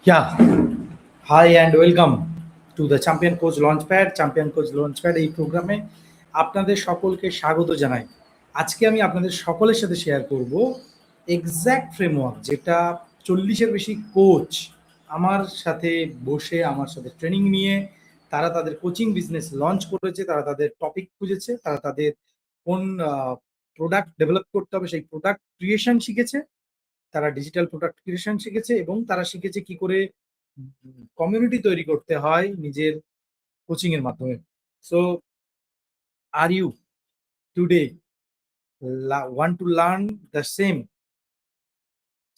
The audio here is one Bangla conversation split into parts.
Yeah, hi and welcome to the champion coach launchpad. Champion coach launchpad এই প্রোগ্রামে আপনাদের সকলকে স্বাগত জানাই। আজকে আমি আপনাদের সকলের সাথে শেয়ার করব এক্স্যাক্ট ফ্রেমওয়ার্ক, যেটা 40-এর বেশি কোচ আমার সাথে বসে আমার সাথে ট্রেনিং নিয়ে তারা তাদের কোচিং বিজনেস লঞ্চ করেছে, তারা তাদের টপিক খুঁজেছে, তারা তাদের কোন প্রোডাক্ট ডেভেলপ করতে হবে সেই প্রোডাক্ট ক্রিয়েশন শিখেছে, তারা ডিজিটাল প্রোডাক্ট ক্রিয়েশন শিখেছে এবং তারা শিখেছে কি করে কমিউনিটি তৈরি করতে হয় নিজের কোচিং এর মাধ্যমে। So are you today want to learn the same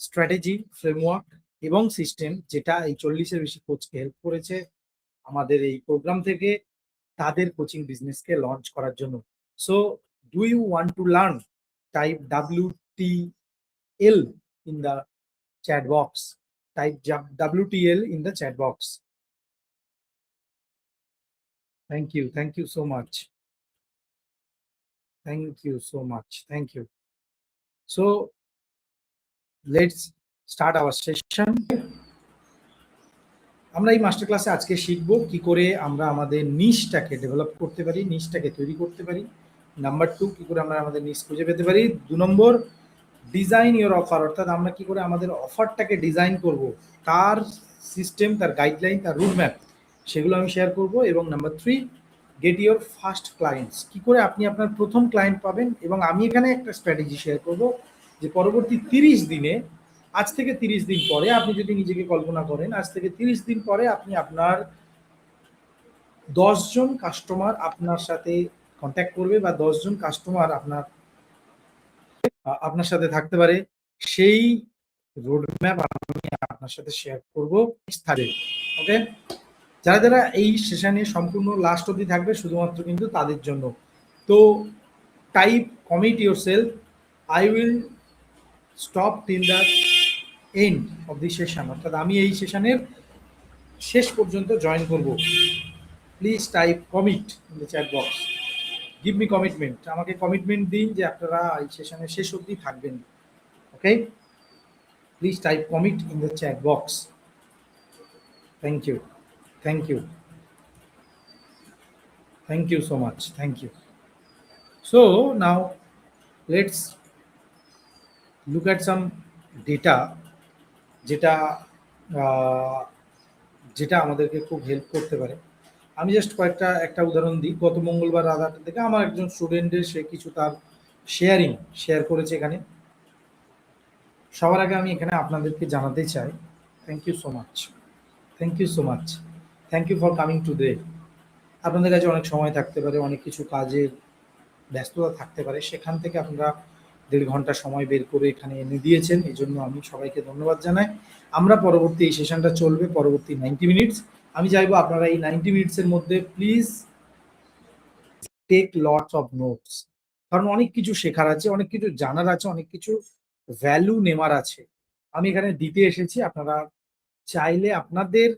strategy, framework এবং সিস্টেম যেটা এই 40-এর বেশি কোচকে হেল্প করেছে আমাদের এই প্রোগ্রাম থেকে তাদের কোচিং বিজনেসকে লঞ্চ করার জন্য। So do you want to learn? Type WTL in the chat box. Type WTL in the chat box. Thank you. Thank you so much. Thank you so much. Thank you. So let's start our session. আমরা এই মাস্টার ক্লাসে আজকে শিখবো কি করে আমরা আমাদের নিশটাকে ডেভেলপ করতে পারি, নিশটাকে তৈরি করতে পারি। নাম্বার 2, কি করে আমরা আমাদের নিশ খুঁজে পেতে পারি। 2 নম্বর, ডিজাইন ইওর অফার, অর্থাৎ আমরা কি করে আমাদের অফারটাকে ডিজাইন করব, তার সিস্টেম, তার গাইডলাইন, তার রুটম্যাপ, সেগুলো আমি শেয়ার করব। এবং number 3, gate your first clients, কি করে আপনি আপনার প্রথম ক্লায়েন্ট পাবেন। এবং আমি এখানে একটা স্ট্র্যাটেজি শেয়ার করব যে পরবর্তী 30 দিনে, আজ থেকে 30 দিন পরে আপনি যদি নিজেকে কল্পনা করেন, আজ থেকে 30 দিন পরে আপনি আপনার 10 জন কাস্টমার আপনার সাথে কন্ট্যাক্ট করবে বা 10 জন কাস্টমার আপনার সাথে থাকতে পারে, সেই রোডম্যাপ আমি আপনার সাথে শেয়ার করবো। ওকে, যারা যারা এই সেশনে সম্পূর্ণ লাস্ট অবধি থাকবে শুধুমাত্র কিন্তু তাদের জন্য। তো type commit yourself, I will stop till the end of the session, অর্থাৎ আমি এই সেশনের শেষ পর্যন্ত জয়েন করব। Please type commit in the chat box, give me commitment, আমাকে কমিটমেন্ট দিন যে আপনারা এই সেশনের শেষ অবধি থাকবেন। Okay, please type commit in the chat box. Thank you, thank you, thank you so much, thank you. So now let's look at some data যেটা যেটা আমাদেরকে খুব হেল্প করতে পারে। আমি জাস্ট একটা উদাহরণ দিই। গত মঙ্গলবার রাত 8টা থেকে আমার একজন স্টুডেন্টের সে কিছু তার শেয়ার করেছে এখানে। সবার আগে আমি এখানে আপনাদেরকে জানাতে চাই, thank you so much, thank you so much, thank you for coming today. আপনাদের কাছে অনেক সময় থাকতে পারে, অনেক কিছু কাজের ব্যস্ততা থাকতে পারে, সেখান থেকে আপনারা 1.5 ঘন্টা সময় বের করে এখানে এনে দিয়েছেন, এই জন্য আমি সবাইকে ধন্যবাদ জানাই। আমরা পরবর্তী এই সেশনটা চলবে পরবর্তী 90 মিনিটস। আমি চাইবো আপনারা এই 90 মিনিটসের মধ্যে please take lots of notes, কারণ অনেক কিছু শেখার আছে, অনেক কিছু জানার আছে, অনেক কিছু ভ্যালু নেওয়ার আছে। আমি এখানে দিতে এসেছি, আপনারা চাইলে আপনাদের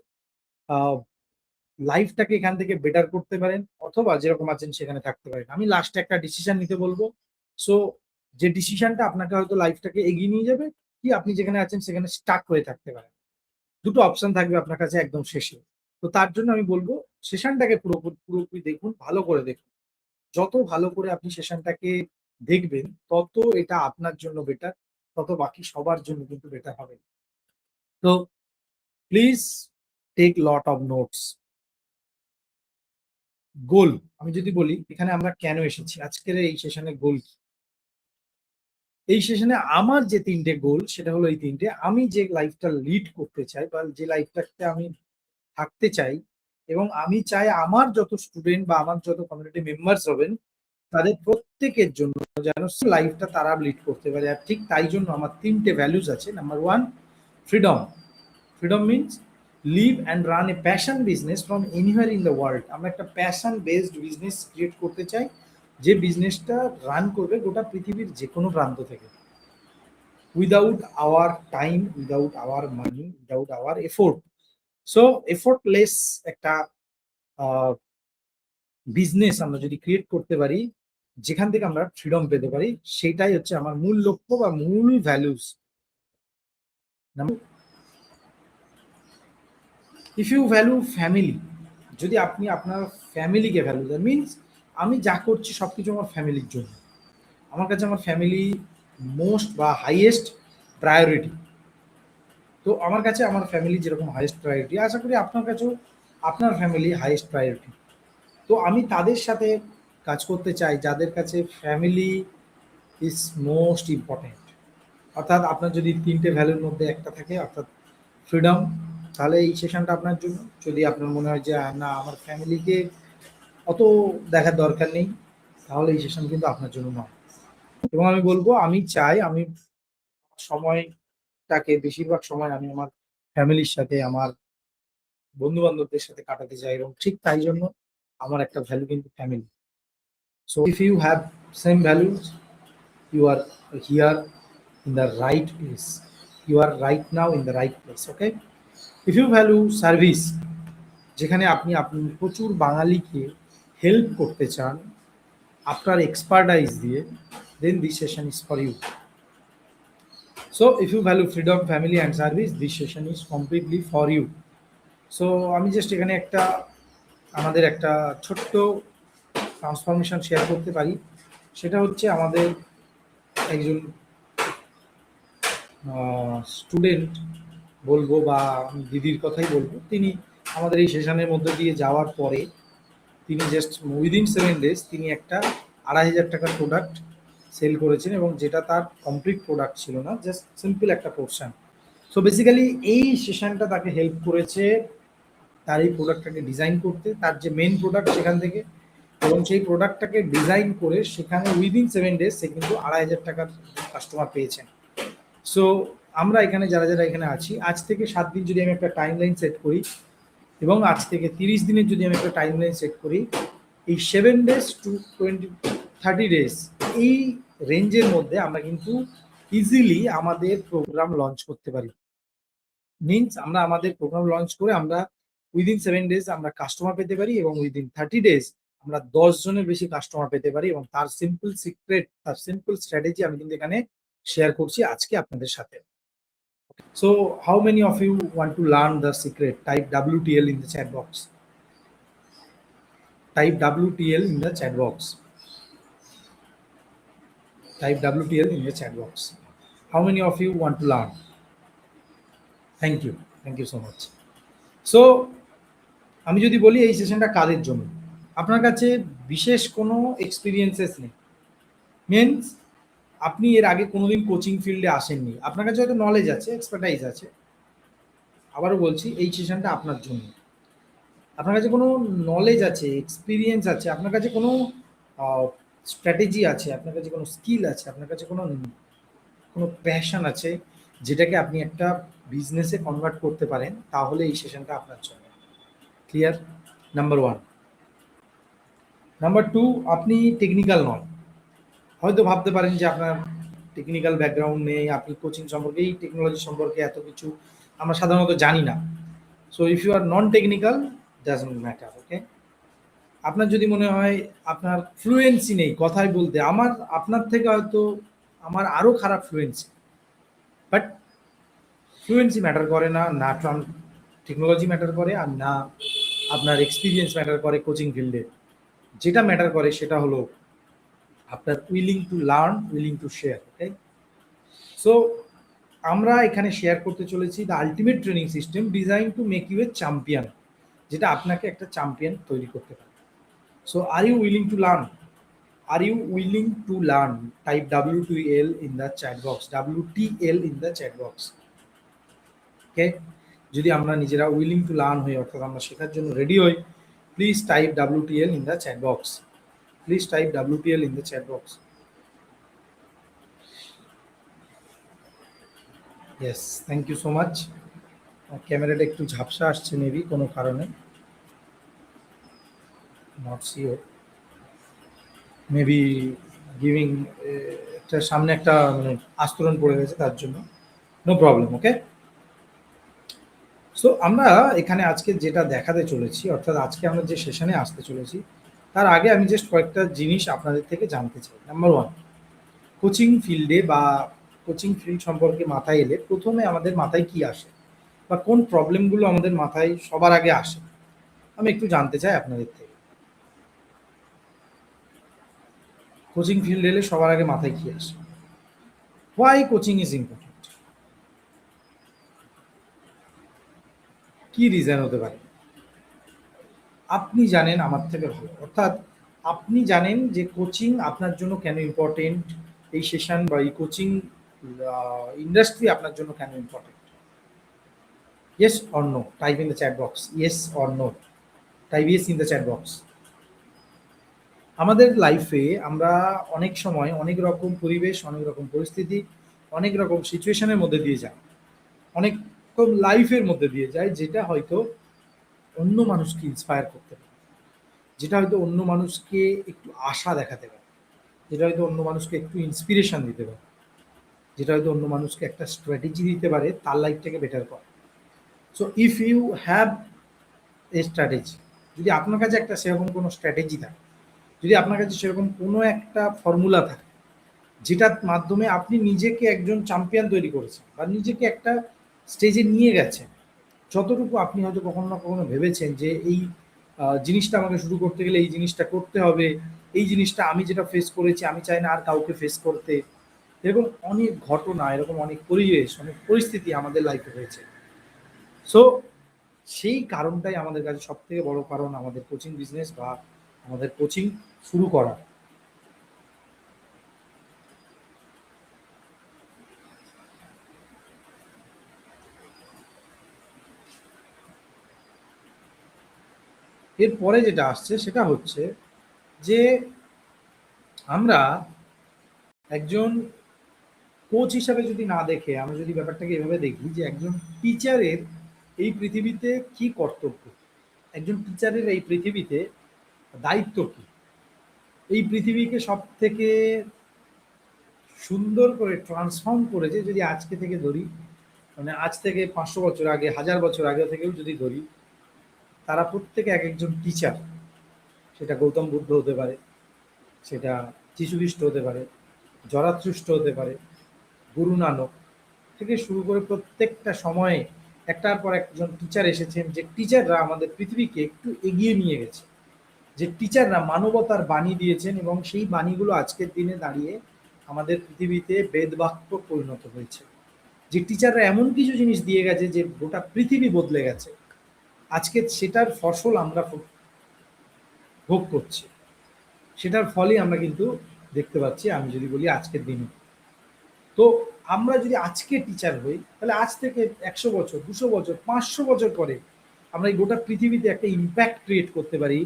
লাইফটাকে এখান থেকে বেটার করতে পারেন, অথবা যেরকম আছেন সেখানে থাকতে পারেন। আমি লাস্টে একটা ডিসিশন নিতে বলবো। সো যে ডিসিশনটা আপনাকে হয়তো লাইফটাকে এগিয়ে নিয়ে যাবে, কি আপনি যেখানে আছেন সেখানে স্টাক হয়ে থাকতে পারেন। দুটো অপশন থাকবে আপনার কাছে একদম শেষে। তো তার জন্য আমি বলবো সেশনটাকে পুরোপুরি দেখুন, ভালো করে দেখুন। যত ভালো করে আপনি সেশনটাকে দেখবেন তত এটা আপনার জন্য বেটার, তত বাকি সবার জন্য কিন্তু বেটার হবে। তো please take lot of notes. Goal, আমি যদি বলি এখানে আমরা কেন এসেছি, আজকের এই সেশনে গোল কি। এই সেশনে আমার যে 3টে গোল, সেটা হলো এই 3টে। আমি যে লাইফটা লিড করতে চাই বা যে লাইফটাতে আমি থাকতে চাই, এবং আমি চাই আমার যত স্টুডেন্ট বা আমার যত কমিউনিটি মেম্বার্স হবেন তাদের প্রত্যেকের জন্য যেন লাইফটা তারা লিড করতে পারে। আর ঠিক তাই জন্য আমার 3টে ভ্যালুজ আছে। Number 1, freedom. Freedom means live and run a passion business from anywhere in the world. আমরা একটা প্যাশন বেসড বিজনেস ক্রিয়েট করতে চাই, যে বিজনেসটা রান করবে গোটা পৃথিবীর যে কোনো প্রান্ত থেকে, without our time, without hour money, without hour effort. So effortless একটা বিজনেস আমরা যদি ক্রিয়েট করতে পারি যেখান থেকে আমরা ফ্রিডম পেতে পারি, সেটাই হচ্ছে আমার মূল লক্ষ্য বা মূল values. If you value family, যদি আপনি আপনার ফ্যামিলিকে ভ্যালু দেন, মিনস আমি যা করছি সব কিছু আমার ফ্যামিলির জন্য, আমার কাছে আমার ফ্যামিলি মোস্ট বা হাইয়েস্ট প্রায়োরিটি। তো আমার কাছে আমার ফ্যামিলি যেরকম হাইয়েস্ট প্রায়োরিটি, আশা করি আপনার কাছেও আপনার ফ্যামিলি হাইয়েস্ট প্রায়োরিটি। তো আমি তাদের সাথে কাজ করতে চাই যাদের কাছে ফ্যামিলি ইজ মোস্ট ইম্পর্টেন্ট। অর্থাৎ আপনার যদি ৩টে ভ্যালুর মধ্যে একটা থাকে, অর্থাৎ ফ্রিডম, তাহলে এই সেশনটা আপনার জন্য। যদি আপনার মনে হয় যে না আমার ফ্যামিলিকে অত দেখার দরকার নেই, তাহলে এই সেশন কিন্তু আপনার জন্য নয়। এবং আমি বলবো আমি চাই আমি সময়টাকে বেশিরভাগ সময় আমি আমার ফ্যামিলির সাথে, আমার বন্ধু-বান্ধবদের সাথে কাটাতে চাই, এবং ঠিক তাই জন্য আমার একটা ভ্যালু কিন্তু family. So if you have same values, you are here in the right place, you are right now in the right place, okay? If you value service, যেখানে আপনি আপনি প্রচুর বাঙালিকে হেল্প করতে চান আপনার এক্সপার্টাইজ দিয়ে, then this session is for you. So if you value freedom, family and service, this session is completely for you. So আমি জাস্ট এখানে একটা আমাদের একটা ছোট্ট ট্রান্সফরমেশন শেয়ার করতে পারি। সেটা হচ্ছে আমাদের একজন স্টুডেন্ট বলবো বা আমি দিদির কথাই বলবো, তিনি আমাদের এই সেশনের মধ্যে দিয়ে যাওয়ার পরে তিনি জাস্ট উইদিন 7 ডেজ তিনি একটা ২,৫০০ টাকার প্রোডাক্ট সেল করেছেন, এবং যেটা তার কমপ্লিট প্রোডাক্ট ছিল না, জাস্ট সিম্পল একটা পোর্শন। সো বেসিক্যালি এই সেশনটা তাকে হেল্প করেছে তার এই প্রোডাক্টটাকে ডিজাইন করতে, তার যে মেন প্রোডাক্ট সেখান থেকে, এবং সেই প্রোডাক্টটাকে ডিজাইন করে সেখানে উইদিন 7 ডেজ সে কিন্তু ২,৫০০ টাকার কাস্টমার পেয়েছেন। সো আমরা এখানে যারা যারা এখানে আছি, আজ থেকে ৭ দিন যদি আমি একটা টাইম লাইন সেট করি, এবং আজ থেকে ৩০ দিনের যদি আমি একটা টাইম লাইন সেট করি, এই 7 ডেজ টু 30 ডেজ, এই রেঞ্জের মধ্যে আমরা কিন্তু ইজিলি আমাদের প্রোগ্রাম লঞ্চ করতে পারি। মিনস আমরা আমাদের প্রোগ্রাম লঞ্চ করে আমরা উইদিন 7 ডেজ আমরা কাস্টমার পেতে পারি, এবং উইদিন 30 ডেজ আমরা ১০ জনের বেশি কাস্টমার পেতে পারি, এবং তার সিম্পল সিক্রেট, তার সিম্পল স্ট্র্যাটেজি আমি কিন্তু এখানে শেয়ার করছি আজকে আপনাদের সাথে। So how many of you want to learn the secret? Type WTL in the chat box. Type WTL in the chat box. Type WTL in the chat box. How many of you want to learn? Thank you. Thank you so much. So আমি যদি বলি এই সেশনটা কাদের জন্য, আপনার কাছে বিশেষ কোনো এক্সপিরিয়েন্সেস নেই, মিনস আপনি এর আগে কোনোদিন কোচিং ফিল্ডে আসেননি, আপনার কাছে হয়তো নলেজ আছে, এক্সপার্টাইজ আছে। আবারও বলছি এই সেশনটা আপনার জন্য। আপনার কাছে কোনো নলেজ আছে, এক্সপিরিয়েন্স আছে, আপনার কাছে কোনো স্ট্র্যাটেজি আছে, আপনার কাছে কোনো স্কিল আছে, আপনার কাছে কোনো কোনো প্যাশন আছে যেটাকে আপনি একটা বিজনেসে কনভার্ট করতে পারেন, তাহলে এই সেশনটা আপনার জন্য। ক্লিয়ার? নাম্বার 1। নাম্বার 2, আপনি টেকনিক্যাল নন, হয়তো ভাবতে পারেন যে আপনার টেকনিক্যাল ব্যাকগ্রাউন্ড নেই, আপনি কোচিং সম্পর্কে, এই টেকনোলজি সম্পর্কে এত কিছু আমরা সাধারণত জানি না। So if you are non technical, doesn't matter, okay? আপনার যদি মনে হয় আপনার ফ্লুয়েন্সি নেই কথায় বলতে, আপনার থেকে হয়তো আমার আরও খারাপ ফ্লুয়েন্সি, বাট ফ্লুয়েন্সি ম্যাটার করে না, না টেকনোলজি ম্যাটার করে, আর না আপনার এক্সপিরিয়েন্স ম্যাটার করে কোচিং ফিল্ডে। যেটা ম্যাটার করে সেটা হলো আপনার willing to learn, willing to share, okay? So আমরা এখানে শেয়ার করতে চলেছি the ultimate training system design to make you a champion, যেটা আপনাকে একটা চ্যাম্পিয়ন তৈরি করতে পারে। So are you willing to learn? Are you willing to learn? Type WTL in the chat box. WTL in the chat box. Okay? যদি আমরা নিজেরা উইলিং টু লার্ন হই, অর্থাৎ আমরা শেখার জন্য রেডি হই, please type WTL in the chat box. Please type WTL in the chat box. Yes, thank you so much. ক্যামেরাটা একটু ঝাপসা আসছে মেবি কোনো কারণে, নট শিওর, মেবি গিভিং একটা সামনে একটা মানে আস্তরণ পড়ে গেছে তার জন্য, নো প্রবলেম, ওকে? সো আমরা এখানে আজকে যেটা দেখাতে চলেছি, অর্থাৎ আজকে আমরা যে সেশনে আসতে চলেছি, তার আগে আমি জাস্ট কয়েকটা জিনিস আপনাদের থেকে জানতে চাই। নাম্বার 1, কোচিং ফিল্ডে বা কোচিং ফিল্ড সম্পর্কে মাথায় এলে প্রথমে আমাদের মাথায় কি আসে? বা কোন প্রবলেমগুলো আমাদের মাথায় সবার আগে আসে, আমি একটু জানতে চাই আপনাদের থেকে। কোচিং ফিল্ড এলে সবার আগে মাথায় কি আসে? Why coaching is important? কি রিজন হতে পারে? আপনি জানেন আমার থেকে ভালো, অর্থাৎ আপনি জানেন যে কোচিং আপনার জন্য কেন ইম্পর্টেন্ট, এই সেশন বা এই কোচিং ইন্ডাস্ট্রি আপনার জন্য কেন important. Yes or no, type in the chat box, yes or no, type yes in the chat box. আমাদের লাইফে আমরা অনেক সময় অনেক রকম পরিবেশ, অনেক রকম পরিস্থিতি, অনেক রকম সিচুয়েশনের মধ্যে দিয়ে যায়, অনেক রকম লাইফের মধ্যে দিয়ে যায়, যেটা হয়তো অন্য মানুষকে ইন্সপায়ার করতে পারে, যেটা হয়তো অন্য মানুষকে একটু আশা দেখাতে পারে, যেটা হয়তো অন্য মানুষকে একটু ইন্সপিরেশন দিতে পারে, যেটা হয়তো অন্য মানুষকে একটা স্ট্র্যাটেজি দিতে পারে তার লাইফটাকে বেটার করা। So if you have a strategy, যদি আপনার কাছে একটা সেরকম কোনো স্ট্র্যাটেজি থাকে, যদি আপনার কাছে সেরকম কোনো একটা ফর্মুলা থাকে যেটার মাধ্যমে আপনি নিজেকে একজন চ্যাম্পিয়ন তৈরি করেছেন বা নিজেকে একটা স্টেজে নিয়ে গেছেন, যতটুকু আপনি হয়তো কখনো না কখনো ভেবেছেন যে এই জিনিসটা আমাকে শুরু করতে গেলে এই জিনিসটা করতে হবে, এই জিনিসটা আমি যেটা ফেস করেছি আমি চাই না আর কাউকে ফেস করতে, এরকম অনেক ঘটনা, এরকম অনেক পরিবেশ, অনেক পরিস্থিতি আমাদের লাইফে হয়েছে। সো সেই কারণটাই আমাদের কাছে সব থেকে বড় কারণ আমাদের কোচিং বিজনেস বা আমাদের কোচিং শুরু করা। এরপরে যেটা আসছে সেটা হচ্ছে যে আমরা একজন কোচ হিসাবে যদি না দেখে আমরা যদি ব্যাপারটাকে এভাবে দেখি যে একজন টিচারের এই পৃথিবীতে কি কর্তব্য, একজন টিচারের এই পৃথিবীতে দায়িত্ব কি, এই পৃথিবীকে সব থেকে সুন্দর করে ট্রান্সফর্ম করেছে যদি আজকে থেকে ধরি, মানে আজ থেকে 500 বছর আগে, 1000 বছর আগে থেকেও যদি ধরি, তারা প্রত্যেকে এক একজন টিচার। সেটা গৌতম বুদ্ধ হতে পারে, সেটা যীশুখ্রিস্ট হতে পারে, জরাথ্রুষ্ট হতে পারে, গুরু নানক থেকে শুরু করে প্রত্যেকটা সময়ে একটার পর একজন টিচার এসেছেন, যে টিচাররা আমাদের পৃথিবীকে একটু এগিয়ে নিয়ে গেছে, যে টিচাররা মানবতার বাণী দিয়েছেন এবং সেই বাণীগুলো আজকের দিনে দাঁড়িয়ে আমাদের পৃথিবীতে বেদবাক্য পরিণত হয়েছে, যে টিচাররা এমন কিছু জিনিস দিয়ে গেছে যে গোটা পৃথিবী বদলে গেছে, আজকে সেটার ফসল আমরা ভোগ করছি, সেটার ফলই আমরা কিন্তু দেখতে পাচ্ছি। আমি যদি বলি আজকের দিনে, তো আমরা যদি আজকে টিচার হই তাহলে আজ থেকে 100 বছর, 200 বছর, 500 বছর পরে আমরা এই গোটা পৃথিবীতে একটা ইম্প্যাক্ট ক্রিয়েট করতে পারি,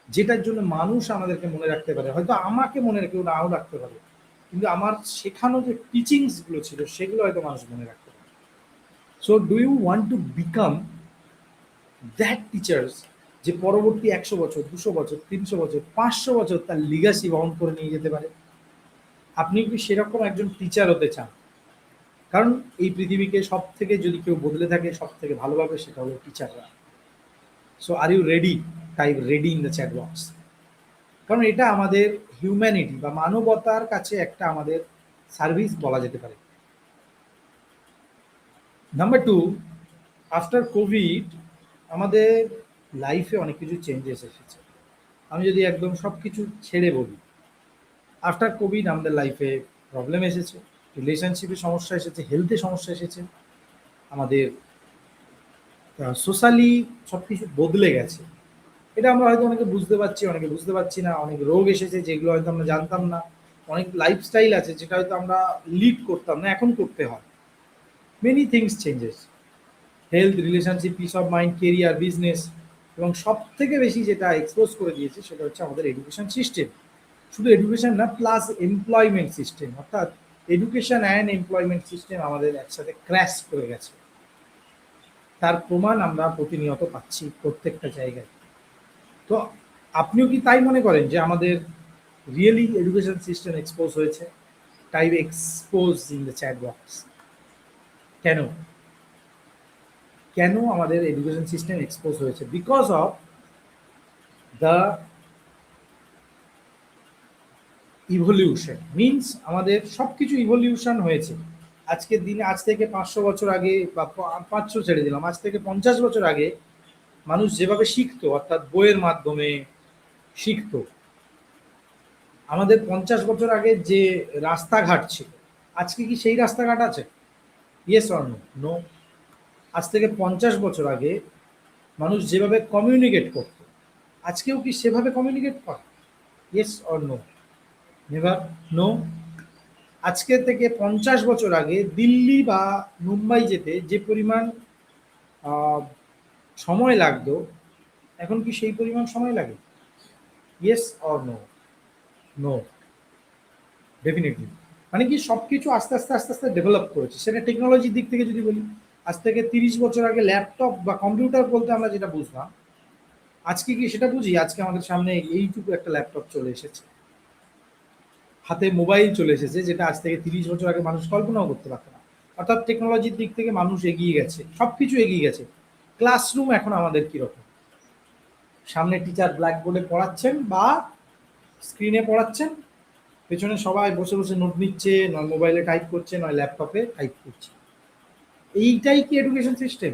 যেটার জন্য মানুষ আমাদেরকে মনে রাখতে পারে, হয়তো আমাকে মনে কেউ নাও রাখতে পারে, কিন্তু আমার শেখানো যে টিচিংসগুলো ছিল সেগুলো হয়তো মানুষ মনে রাখতে পারে। So do you want to become that teachers, যে পরবর্তী 100 বছর, 200 বছর, 300 বছর, 500 বছর তার লিগাসি বহন করে নিয়ে যেতে পারে? আপনি কি সেরকম একজন টিচার হতে চান? কারণ এই পৃথিবীকে সব থেকে যদি কেউ বদলে থাকে সব থেকে ভালোভাবে, সেটা হলো টিচাররা। So are you ready? Type ready in the chat box. কারণ এটা আমাদের হিউম্যানিটি বা মানবতার কাছে একটা আমাদের সার্ভিস বলা যেতে পারে। নাম্বার টু, আফটার কোভিড আমাদের লাইফে অনেক কিছু চেঞ্জেস এসেছে। আমি যদি একদম সব কিছু ছেড়ে বলি, আফটার কোভিড আমাদের লাইফে প্রবলেম এসেছে, রিলেশনশিপে সমস্যা এসেছে, হেলথে সমস্যা এসেছে, আমাদের সোশ্যালি সব কিছু বদলে গেছে। এটা আমরা হয়তো অনেকে বুঝতে পারছি, অনেকে বুঝতে পারছি না, অনেক রোগ এসেছে যেগুলো হয়তো আমরা জানতাম না, অনেক লাইফস্টাইল আছে যেটা হয়তো আমরা লিড করতাম না, এখন করতে হয়। Many things changes, health, relationship, piece of mind, career, business, এবং সব থেকে বেশি যেটা এক্সপোজ করে দিয়েছে সেটা হচ্ছে আমাদের এডুকেশন সিস্টেম। শুধু এডুকেশন না, প্লাস এমপ্লয়মেন্ট সিস্টেম, অর্থাৎ এডুকেশন অ্যান্ড এমপ্লয়মেন্ট সিস্টেম আমাদের একসাথে ক্র্যাশ করে গেছে। তার প্রমাণ আমরা প্রতিনিয়ত পাচ্ছি প্রত্যেকটা জায়গায়। তো আপনিও কি তাই মনে করেন যে আমাদের রিয়েলি এডুকেশন সিস্টেম এক্সপোজ হয়েছে? Type expose in the chat box. কেন? কেন আমাদের এডুকেশন সিস্টেম এক্সপোজ হয়েছে? Because of the evolution. Means আমাদের সব কিছু ইভলিউশন হয়েছে। আজকের দিনে আজ থেকে 500 বছর আগে বা 500 ছেড়ে দিলাম, আজ থেকে 50 বছর আগে মানুষ যেভাবে শিখতো, অর্থাৎ বইয়ের মাধ্যমে শিখতো, আমাদের 50 বছর আগে যে রাস্তাঘাট ছিল, আজকে কি সেই রাস্তাঘাট আছে? Yes or no? নো। আজ থেকে 50 বছর আগে মানুষ যেভাবে কমিউনিকেট করত, আজকেও কি সেভাবে কমিউনিকেট করে? Yes or no? Never. No. আজকে থেকে 50 বছর আগে দিল্লি বা মুম্বাই যেতে যে পরিমাণ আহ, সময় লাগতো, এখন কি সেই পরিমাণ সময় লাগে? Yes or no? No. Definitely. মানে কি সবকিছু আস্তে আস্তে আস্তে আস্তে ডেভেলপ করেছে, সেটা টেকনোলজির দিক থেকে যদি বলি, আজ থেকে 30 বছর আগে ল্যাপটপ বা কম্পিউটার বলতে আমরা যেটা বুঝলাম, আজকে কি সেটা বুঝি? আজকে আমাদের সামনে এইটুকু একটা ল্যাপটপ চলে এসেছে, হাতে মোবাইল চলে এসেছে, যেটা আজ থেকে 30 বছর আগে মানুষ কল্পনাও করতে পারত না। অর্থাৎ টেকনোলজির দিক থেকে মানুষ এগিয়ে গেছে, সবকিছু এগিয়ে গেছে। ক্লাসরুম এখন আমাদের কিরকম? সামনে টিচার ব্ল্যাকবোর্ডে পড়াচ্ছেন বা স্ক্রিনে পড়াচ্ছেন, পেছনে সবাই বসে বসে নোট নিচ্ছে, নয় মোবাইলে টাইপ করছে, নয় ল্যাপটপে টাইপ করছে। এইটাই কি এডুকেশন সিস্টেম?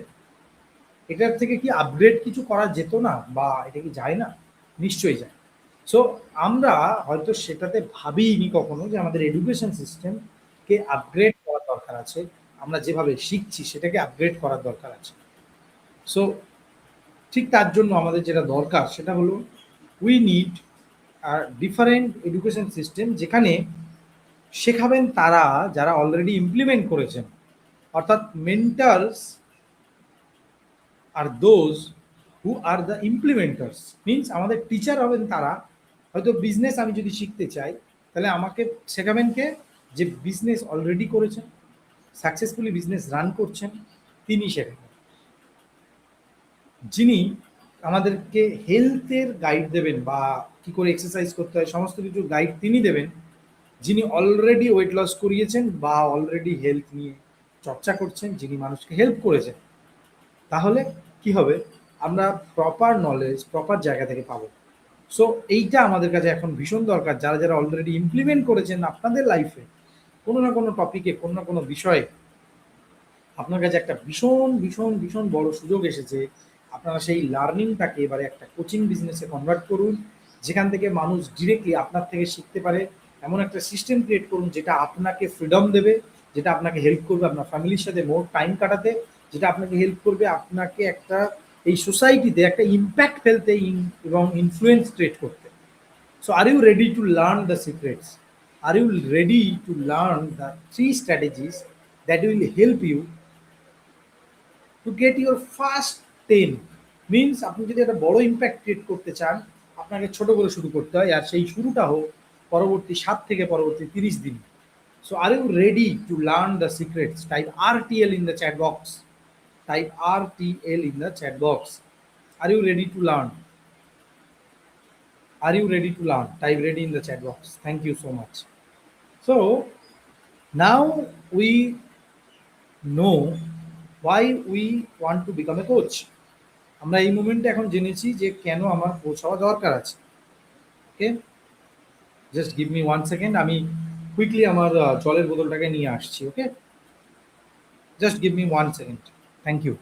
এটার থেকে কি আপগ্রেড কিছু করা যেত না, বা এটা কি যায় না? নিশ্চয়ই যায়। সো আমরা হয়তো সেটাতে ভাবিনি কখনো যে আমাদের এডুকেশন সিস্টেমকে আপগ্রেড করার দরকার আছে, আমরা যেভাবে শিখছি সেটাকে আপগ্রেড করার দরকার আছে। সো ঠিক তার জন্য আমাদের যেটা দরকার সেটা হলো, we need a different education system, যেখানে শেখাবেন তারা যারা অলরেডি ইমপ্লিমেন্ট করেছেন, অর্থাৎ মেন্টার্স আর those who are the implementers. Means আমাদের টিচার হবেন তারা। হয়তো বিজনেস আমি যদি শিখতে চাই, তাহলে আমাকে শেখাবেন কে? যে বিজনেস অলরেডি করেছেন, সাকসেসফুলি বিজনেস রান করছেন, তিনি শেখাবেন। যিনি আমাদেরকে হেলথের গাইড দেবেন, বা কি করে এক্সারসাইজ করতে হয় সমস্ত কিছু গাইড তিনি দেবেন, যিনি অলরেডি ওয়েট লস করিয়েছেন বা অলরেডি হেলথ নিয়ে চর্চা করছেন, যিনি মানুষকে হেল্প করেছেন। তাহলে কি হবে? আমরা প্রপার নলেজ প্রপার জায়গা থেকে পাবো। সো এইটা আমাদের কাছে এখন ভীষণ দরকার, যারা যারা অলরেডি ইমপ্লিমেন্ট করেছেন আপনাদের লাইফে কোনো না কোনো টপিকে, কোনো না কোনো বিষয়ে। আপনার কাছে একটা ভীষণ ভীষণ ভীষণ বড় সুযোগ এসেছে, আপনারা সেই লার্নিংটাকে এবারে একটা কোচিং বিজনেসে কনভার্ট করুন, যেখান থেকে মানুষ ডিরেক্টলি আপনার থেকে শিখতে পারে। এমন একটা সিস্টেম ক্রিয়েট করুন যেটা আপনাকে ফ্রিডম দেবে, যেটা আপনাকে হেল্প করবে আপনার ফ্যামিলির সাথে মোর টাইম কাটাতে, যেটা আপনাকে হেল্প করবে আপনাকে একটা এই সোসাইটিতে একটা ইম্প্যাক্ট ফেলতে, এবং ইনফ্লুয়েন্স ক্রিয়েট করতে। So are you ready to learn the secrets? Are you ready to learn the 3 strategies that will help you to get your first 10? মিনস আপনি যদি একটা বড় ইম্প্যাক্ট ক্রিয়েট করতে চান, আপনাকে ছোট করে শুরু করতে হয়, আর সেই শুরুটা হোক পরবর্তী 7 থেকে পরবর্তী 30 দিন। So are you ready to learn the secrets? Type RTL in the chat box. Type RTL in the chat box. Are you ready to learn? Are you ready to learn? Type ready in the chat box. Thank you so much. So now we know why we want to become a coach. আমরা এই মুমেন্টে এখন জেনেছি যে কেন আমার কোচ হওয়া দরকার আছে। Okay, just give me 1 second, আমি কুইকলি আমার জলের বোতলটাকে নিয়ে আসছি। Okay, just give me 1 second. Thank you.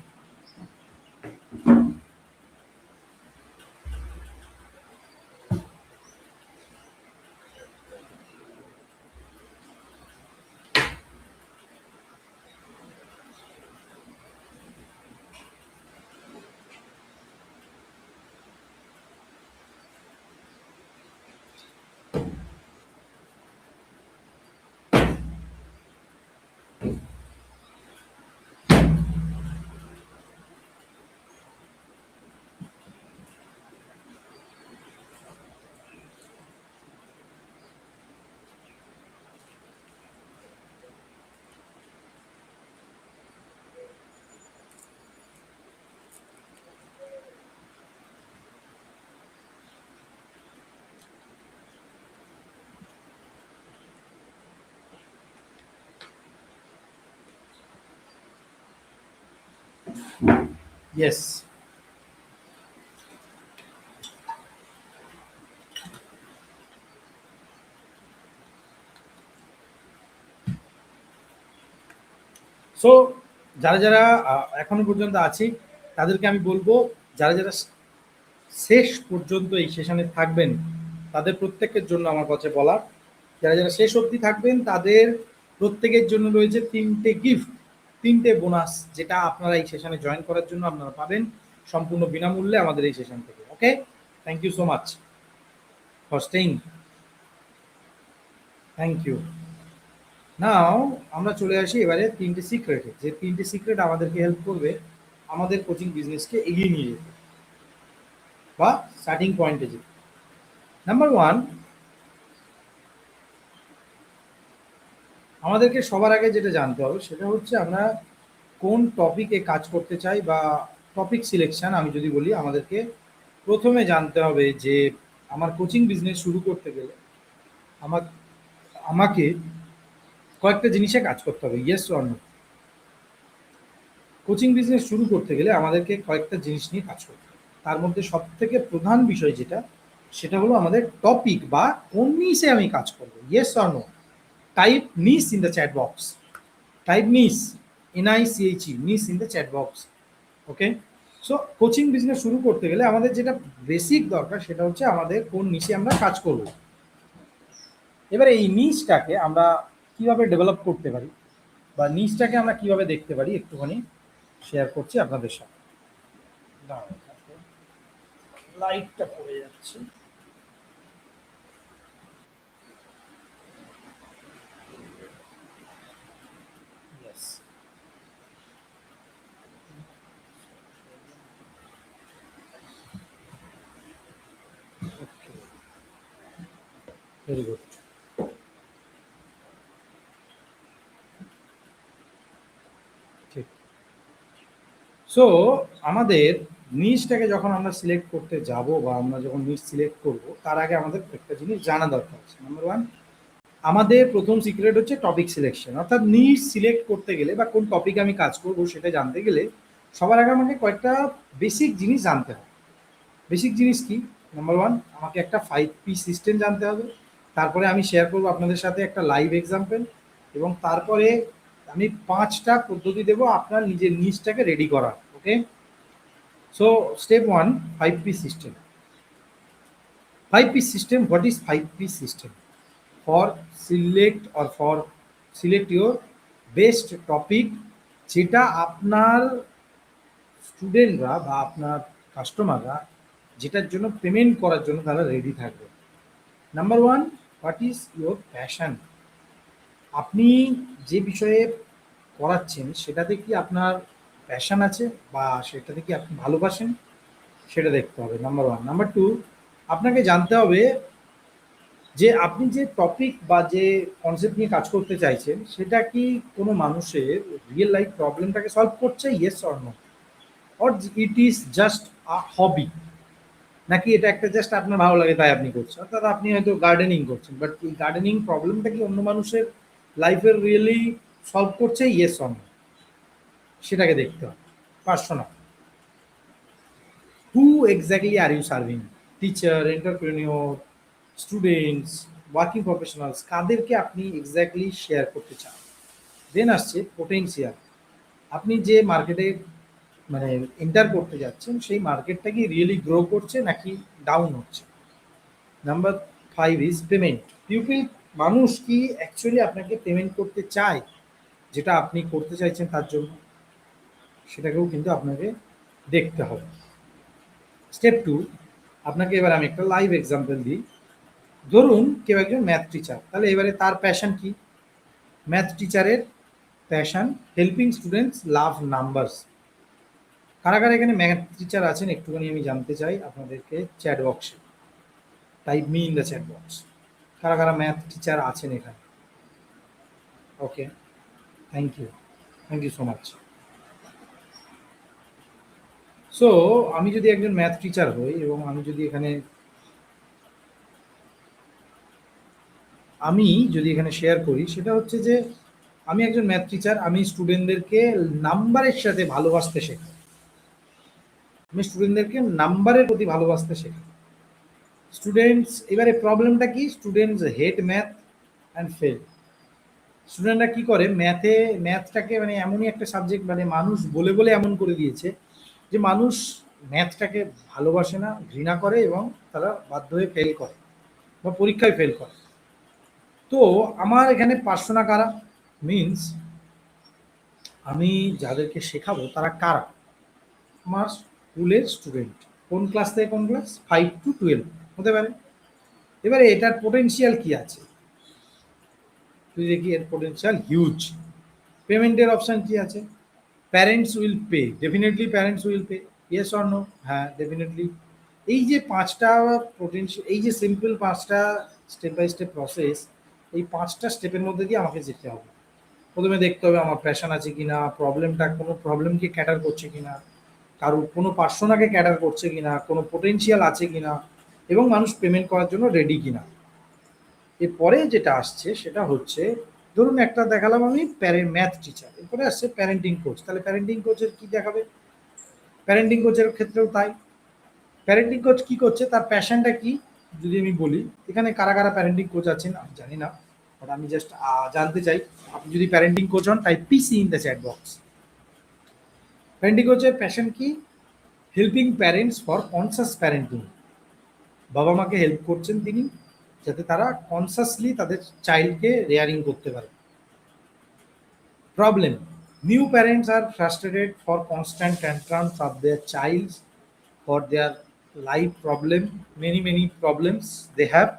Yes. So যারা যারা এখনো পর্যন্ত আছি তাদেরকে আমি বলবো, যারা যারা শেষ পর্যন্ত এই সেশনে থাকবেন তাদের প্রত্যেকের জন্য আমার কাছে বলার, যারা যারা শেষ অবধি থাকবেন তাদের প্রত্যেকের জন্য রয়েছে 3টে গিফট, 3টে বোনাস, যেটা আপনারা এই সেশনে জয়েন করার জন্য আপনারা পাবেন সম্পূর্ণ বিনামূল্যে আমাদের এই সেশন থেকে। Okay, thank you so much for staying. Thank you. Now আমরা চলে আসি এবারে 3টে সিক্রেটে, যে 3টে সিক্রেট আমাদেরকে হেল্প করবে আমাদের কোচিং বিজনেসকে এগিয়ে নিয়ে যেতে বা স্টার্টিং পয়েন্টে যেতে। নাম্বার 1, আমাদেরকে সবার আগে যেটা জানতে হবে সেটা হচ্ছে আমরা কোন টপিকে কাজ করতে চাই, বা টপিক সিলেকশন আমি যদি বলি, আমাদেরকে প্রথমে জানতে হবে যে আমার কোচিং বিজনেস শুরু করতে গেলে আমাকে কয়েকটা জিনিসে কাজ করতে হবে। Yes or no? Coaching business শুরু করতে গেলে আমাদেরকে কয়েকটা জিনিস নিয়ে কাজ করতে হবে। তার মধ্যে সবথেকে প্রধান বিষয় যেটা, সেটা হলো আমাদের টপিক বা কোন নিশে আমি কাজ করবো। Yes or no? Type niche in the chat box. Type niche, NICHE, niche in the chat box. Okay, so coaching business শুরু করতে গেলে আমাদের যেটা বেসিক দরকার সেটা হচ্ছে আমাদের কোন নিশে আমরা কাজ করব। এবারে এই নিশটাকে আমরা কিভাবে ডেভেলপ করতে পারি বা নিশটাকে আমরা কিভাবে দেখতে পারি একটুখানি শেয়ার করছি আপনাদের সাথে। লাইটটা পড়ে যাচ্ছে। Very good. ঠিক। সো আমাদের নিশটাকে যখন আমরা সিলেক্ট করতে যাব বা আমরা যখন নিশ সিলেক্ট করব, তার আগে আমাদের একটা জিনিস জানা দরকার আছে। নাম্বার 1, আমাদের প্রথম সিক্রেট হচ্ছে টপিক সিলেকশন। অর্থাৎ নিশ সিলেক্ট করতে গেলে বা কোন টপিকে আমি কাজ করব সেটা জানতে গেলে সবার আগে আমাকে কয়েকটা বেসিক জিনিস জানতে হবে। বেসিক জিনিস কি? নাম্বার 1, আমাকে একটা 5P সিস্টেম জানতে হবে। তারপরে আমি শেয়ার করবো আপনাদের সাথে একটা লাইভ এক্সাম্পল, এবং তারপরে আমি 5টা পদ্ধতি দেবো আপনার নিজের নিজটাকে রেডি করার। Okay, so step 1, 5P system. 5P system. What is 5P system? For select your best topic, যেটা আপনার স্টুডেন্টরা বা আপনার কাস্টমাররা যেটার জন্য পেমেন্ট করার জন্য তারা রেডি থাকবে। Number 1, what is your passion? আপনি যে বিষয়ে করাচ্ছেন সেটাতে কি আপনার প্যাশন আছে বা সেটাতে কি আপনি ভালোবাসেন, সেটা দেখতে হবে। নাম্বার 1। নাম্বার 2, আপনাকে জানতে হবে যে আপনি যে টপিক বা যে কনসেপ্ট নিয়ে কাজ করতে চাইছেন সেটা কি কোনো মানুষের রিয়েল লাইফ প্রবলেমটাকে সলভ করছে, yes or no? Or it is just a hobby, নাকি এটা একটা জাস্ট আপনার ভালো লাগে তাই আপনি করছেন। অর্থাৎ আপনি হয়তো গার্ডেনিং করছেন, বাট এই গার্ডেনিং প্রবলেমটা কি অন্য মানুষের লাইফের রিয়েলি সলভ করছে, ইয়েস অর নো? সেটাকে দেখতে হবে। Personal, who exactly are you serving? Teacher, entrepreneur, students, working professionals, কাদেরকে আপনি এক্স্যাক্টলি শেয়ার করতে চান? দেন আসছে পোটেন্সিয়াল। আপনি যে মার্কেটে মানে এন্টার করতে যাচ্ছেন সেই মার্কেটটা কি রিয়েলি গ্রো করছে নাকি ডাউন হচ্ছে? Number 5 is payment. পিউপিল, মানুষ কি অ্যাকচুয়ালি আপনাকে পেমেন্ট করতে চায় যেটা আপনি করতে চাইছেন তার জন্য? সেটাকেও কিন্তু আপনাকে দেখতে হবে। স্টেপ 2, আপনাকে এবার আমি একটা লাইভ এক্সাম্পল দিই। ধরুন কেউ একজন ম্যাথ টিচার, তাহলে এবারে তার প্যাশন কি? ম্যাথ টিচারের প্যাশন হেল্পিং স্টুডেন্টস লাভ নাম্বারস। কারা কারা এখানে ম্যাথ টিচার আছেন একটুখানি আমি জানতে চাই আপনাদেরকে চ্যাট বক্সে। Type me in the chat box. কারা কারা ম্যাথ টিচার আছেন এখানে? Okay, thank you, thank you so much. So আমি যদি একজন ম্যাথ টিচার হই এবং আমি যদি এখানে শেয়ার করি, সেটা হচ্ছে যে আমি একজন ম্যাথ টিচার, আমি স্টুডেন্টদেরকে নাম্বারের সাথে ভালোবাসতে শেখাই। আমি স্টুডেন্টদেরকে নাম্বারের প্রতি ভালোবাসতে শেখাই। স্টুডেন্টস, এবারে প্রবলেমটা কি? Students hate math and fail. স্টুডেন্টরা কি করে, ম্যাথটাকে মানে এমনই একটা সাবজেক্ট, মানে মানুষ বলে বলে এমন করে দিয়েছে যে মানুষ ম্যাথটাকে ভালোবাসে না, ঘৃণা করে, এবং তারা বাধ্য হয়ে ফেল করে বা পরীক্ষায় ফেল করে। তো আমার এখানে পার্সোনা কারা, মিন্স আমি যাদেরকে শেখাবো তারা কারা, আমার স্কুলের স্টুডেন্ট। কোন ক্লাস থেকে কোন ক্লাস, 5 to 12 হতে পারে। এবারে এটার পোটেনশিয়াল কি আছে, তুই দেখি এর পোটেনশিয়াল হিউজ। পেমেন্টের অপশান কি আছে, parents will pay, definitely parents will pay, yes or no, হ্যাঁ ডেফিনেটলি। এই যে পাঁচটা পোটেনশিয়াল, এই যে সিম্পল পাঁচটা স্টেপ বাই স্টেপ প্রসেস, এই পাঁচটা স্টেপের মধ্যে দিয়ে আমাকে যেতে হবে। প্রথমে দেখতে হবে আমার প্যাশন আছে কিনা, প্রবলেমটা কোনো প্রবলেমকে ক্যাটার করছে কিনা, কারোর কোনো পার্সোনাকে ক্যাটার করছে কিনা, কোনো পোটেনশিয়াল আছে কিনা, এবং মানুষ পেমেন্ট করার জন্য রেডি কিনা। এরপরে যেটা আসছে সেটা হচ্ছে, ধরুন একটা দেখালাম আমি ম্যাথ টিচার, এরপরে আসছে প্যারেন্টিং কোচ, তাহলে প্যারেন্টিং কোচের কি দেখাবে, প্যারেন্টিং কোচের ক্ষেত্রেও তাই। প্যারেন্টিং কোচ কি করছে, তার প্যাশনটা কি, যদি আমি বলি, এখানে কারা কারা প্যারেন্টিং কোচ আছেন আমি জানি না, বাট আমি জাস্ট জানতে চাই। আপনি যদি প্যারেন্টিং কোচ হন, type PC in the chat box. Parenting কোচের প্যাশন কি, helping parents for conscious parenting, বাবা মাকে হেল্প করছেন তিনি, যাতে তারা কনসাসলি তাদের চাইল্ডকে রেয়ারিং করতে পারে। Problem, new parents are frustrated for constant tantrums of their child, for their life problem, many problems they have.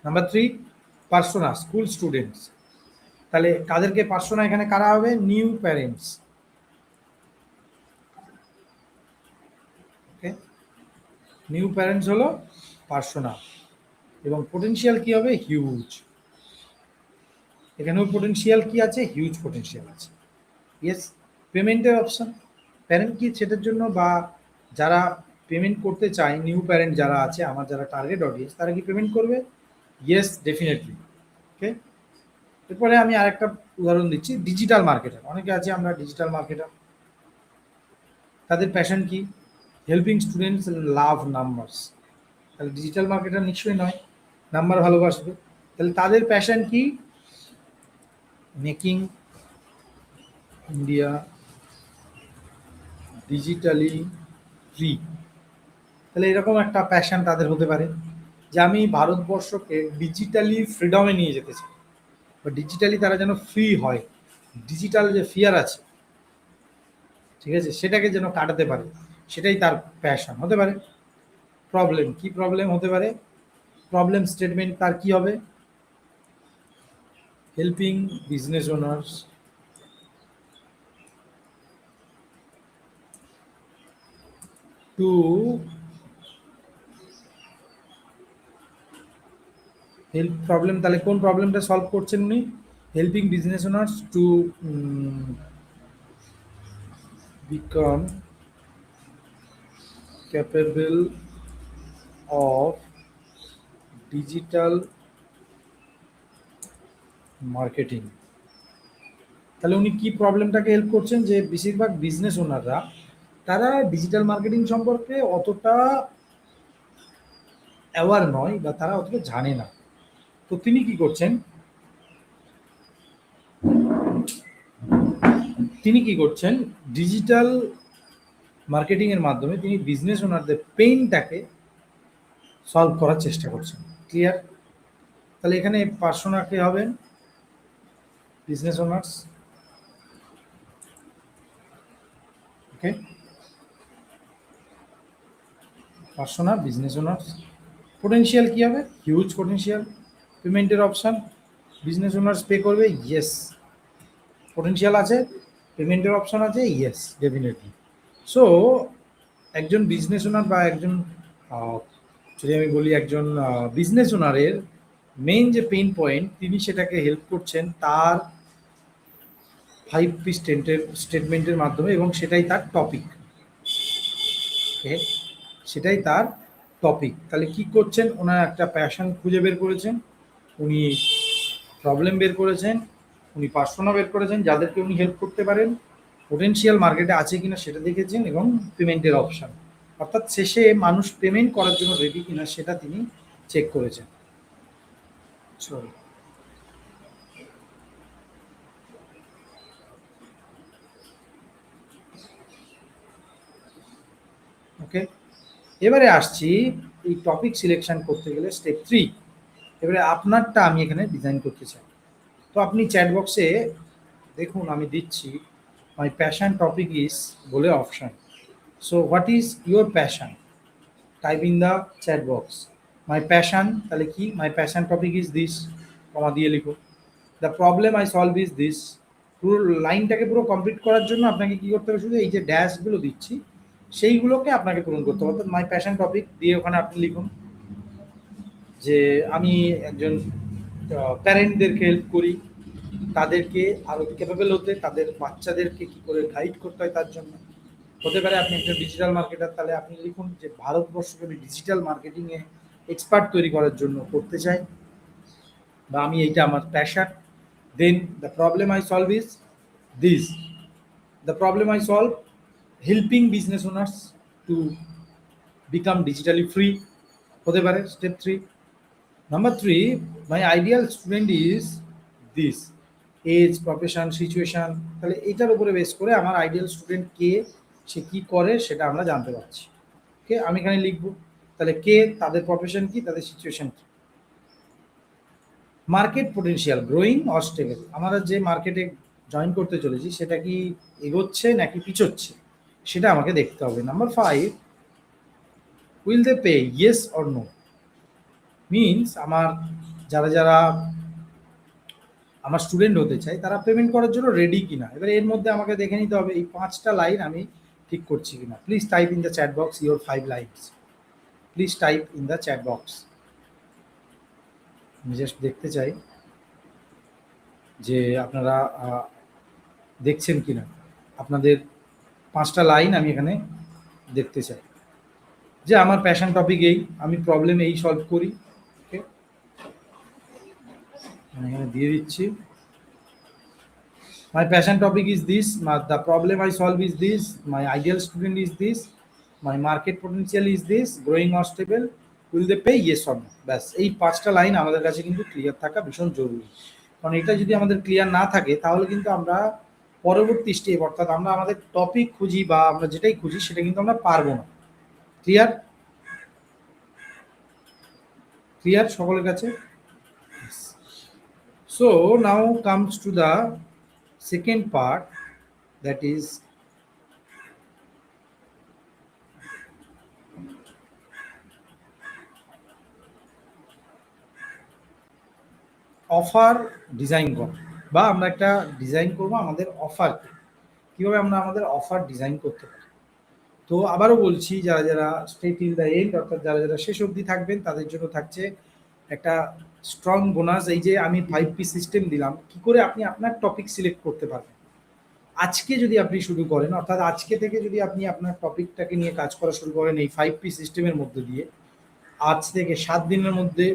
Number 3, persona, school students, তাহলে কাদেরকে পার্সোনা, এখানে কারা হবে, নিউ প্যারেন্টস। ওকে, নিউ প্যারেন্টস হলো পার্সোনা, এবং পোটেনশিয়াল কি হবে, হিউজ। এখানেও পোটেনশিয়াল কি আছে, হিউজ পোটেনশিয়াল আছে। ইয়েস, পেমেন্টের অপশন, প্যারেন্ট কি সেটার জন্য, বা যারা পেমেন্ট করতে চায়, নিউ প্যারেন্ট যারা আছে, আমার যারা টার্গেট অডিয়েন্স, তারা কি পেমেন্ট করবে, ইয়েস ডেফিনেটলি। ওকে, এরপরে আমি আরেকটা উদাহরণ দিচ্ছি, ডিজিটাল মার্কেটার, অনেকে আছে আমরা ডিজিটাল মার্কেটার, তাদের প্যাশন কি, হেল্পিং স্টুডেন্টস লাভ নাম্বারস, তাহলে ডিজিটাল মার্কেটার নিশ্চয়ই নয়, নাম্বার ভালোবাসবে, তাহলে তাদের প্যাশন কি, মেকিং ইন্ডিয়া ডিজিটালি ফ্রি, তাহলে এরকম একটা প্যাশন তাদের হতে পারে, যে আমি ভারতবর্ষকে ডিজিটালি ফ্রিডমে নিয়ে যেতে চাই, বা ডিজিটালি তারা যেন ফ্রি হয়, ডিজিটাল যে ফিয়ার আছে, ঠিক আছে, সেটাকে যেন কাটাতে পারে, সেটাই তার প্যাশন হতে পারে। প্রবলেম, কি প্রবলেম হতে পারে, প্রবলেম স্টেটমেন্ট তার কি হবে, helping business owners to help, problem তাহলে কোন প্রবলেমটা সলভ করছেন উনি, helping business owners to become capable of digital marketing. তাহলে উনি কি প্রবলেমটাকে হেল্প করছেন, যে বেশিরভাগ বিজনেস ওনাররা তারা ডিজিটাল মার্কেটিং সম্পর্কে অতটা অ্যাওয়ার নয়, বা তারা অতটা জানে না। তো তিনি কি করছেন, তিনি কি করছেন, ডিজিটাল মার্কেটিং এর মাধ্যমে তিনি বিজনেস ওনারদের পেইনটাকে সলভ করার চেষ্টা করছেন। ক্লিয়ার, তাহলে এখানে পার্সোনা কে হবেন, বিজনেস ওনার্স। ওকে, পার্সোনা বিজনেস ওনার্স। পোটেনশিয়াল কি হবে, হিউজ পোটেনশিয়াল। পেমেন্টের অপশান, বিজনেস ওনার্স পে করবে, ইয়েস, পোটেনশিয়াল আছে, পেমেন্টের অপশান আছে, ইয়েস ডেফিনেটলি। সো একজন বিজনেস ওনার, বা একজন যদি আমি বলি একজন বিজনেস ওনারের মেইন যে পেইন পয়েন্ট, তিনি সেটাকে হেল্প করছেন তার 5 P স্টেটমেন্টের মাধ্যমে, এবং সেটাই তার টপিক। ওকে, সেটাই তার টপিক। তাহলে কি করছেন, ওনার একটা প্যাশন খুঁজে বের করেছেন, উনি প্রবলেম বের করেছেন, উনি পার্সোনা বের করেছেন যাদেরকে উনি হেল্প করতে পারেন, পোটেনশিয়াল মার্কেটে আছে কিনা সেটা দেখেছেন, এবং পেমেন্টের অপশান, অর্থাৎ শেষে মানুষ পেমেন্ট করার জন্য রেডি কিনা সেটা তিনি চেক করেছেন। সরি, ওকে, এবারে আসছি এই টপিক সিলেকশন করতে গেলে স্টেপ 3। এবারে আপনারটা আমি এখানে ডিজাইন করতে চাই। তো আপনি চ্যাট বক্সে দেখুন আমি দিচ্ছি মাই প্যাশন টপিক ইজ বলে option. So what is your passion? Type in the chat box my passion, তাহলে কি my passion topic is this, comma দিয়ে লিখো। The problem I solve is this. পুরো লাইনটাকে পুরো কমপ্লিট করার জন্য আপনাকে কি করতে হবে, শুধু এই যে ড্যাশগুলো দিচ্ছি সেইগুলোকে আপনাকে পূরণ করতে হবে। অর্থাৎ মাই প্যাশন টপিক দিয়ে ওখানে আপনি লিখুন যে আমি একজন প্যারেন্টদেরকে হেল্প করি, তাদেরকে আরও ক্যাপেবল হতে, তাদের বাচ্চাদেরকে কী করে গাইড করতে হয় তার জন্য। হতে পারে আপনি একজন ডিজিটাল মার্কেটার, তাহলে আপনি লিখুন যে ভারতবর্ষকে আমি ডিজিটাল মার্কেটিংয়ে এক্সপার্ট তৈরি করার জন্য করতে চাই, বা আমি এইটা আমার passion. Then the problem I solve is this, the problem I solve helping business owners to become digitally free, হতে পারে step 3। Number 3, my ideal student is this, age, profession, situation. তাহলে এইটার উপরে বেস করে আমার আইডিয়াল স্টুডেন্ট কে, সে কী করে সেটা আমরা জানতে পারছি। ওকে, আমি এখানে লিখবো তাহলে কে, তাদের প্রফেশন কি, তাদের সিচুয়েশান কি। Market potential, growing or stable, আমরা যে মার্কেটে জয়েন করতে চলেছি সেটা কি এগোচ্ছে নাকি পিছোচ্ছে সেটা আমাকে দেখতে হবে। Number 5, will they pay yes or no, means আমার যারা যারা আমার স্টুডেন্ট হতে চাই তারা পেমেন্ট করার জন্য রেডি কিনা। এবার এর মধ্যে আমাকে দেখে নিতে হবে এই 5টা লাইন আমি ঠিক করছি কিনা। Please type in the chat box your 5 lines, please type in the chat box. আমি জাস্ট দেখতে চাই যে আপনারা দেখছেন কিনা। আপনাদের 5টা লাইন আমি এখানে দেখতে চাই যে আমার প্যাশন টপিক এই, আমি প্রবলেম এই সলভ করি। ওকে, আমি এখানে দিয়ে দিচ্ছি my passion topic is this, the problem I solve is this, my ideal student is this, my market potential is this, growing or stable, will they pay yes or no। ব্যাস এই 5টা লাইন আমাদের কাছে কিন্তু ক্লিয়ার থাকা ভীষণ জরুরি। কারণ এটা যদি আমাদের ক্লিয়ার না থাকে তাহলে কিন্তু আমরা পরবর্তী স্টেপ, অর্থাৎ আমরা আমাদের টপিক খুঁজি বা আমরা যেটাই খুঁজি সেটা কিন্তু আমরা পারবো না। ক্লিয়ার? ক্লিয়ার সকলের কাছে? So now comes to the second part, that is offer design করা, বা আমরা একটা ডিজাইন করব আমাদের অফারকে, কীভাবে আমরা আমাদের অফার ডিজাইন করতে পারি। তো আবারও বলছি, যারা যারা স্টে টিল দ্য এন্ড, অর্থাৎ যারা যারা শেষ অবধি থাকবেন তাদের জন্য থাকছে একটা স্ট্রং বোনাস। এই যে আমি 5P সিস্টেম দিলাম, কি করে আপনি আপনার টপিক সিলেক্ট করতে পারবেন। আজকে যদি আপনি শুরু করেন, অর্থাৎ আজকে থেকে যদি আপনি আপনার টপিকটাকে নিয়ে কাজ করা শুরু করেন এই 5P সিস্টেমের মধ্যে দিয়ে, আজ থেকে 7 দিনের মধ্যে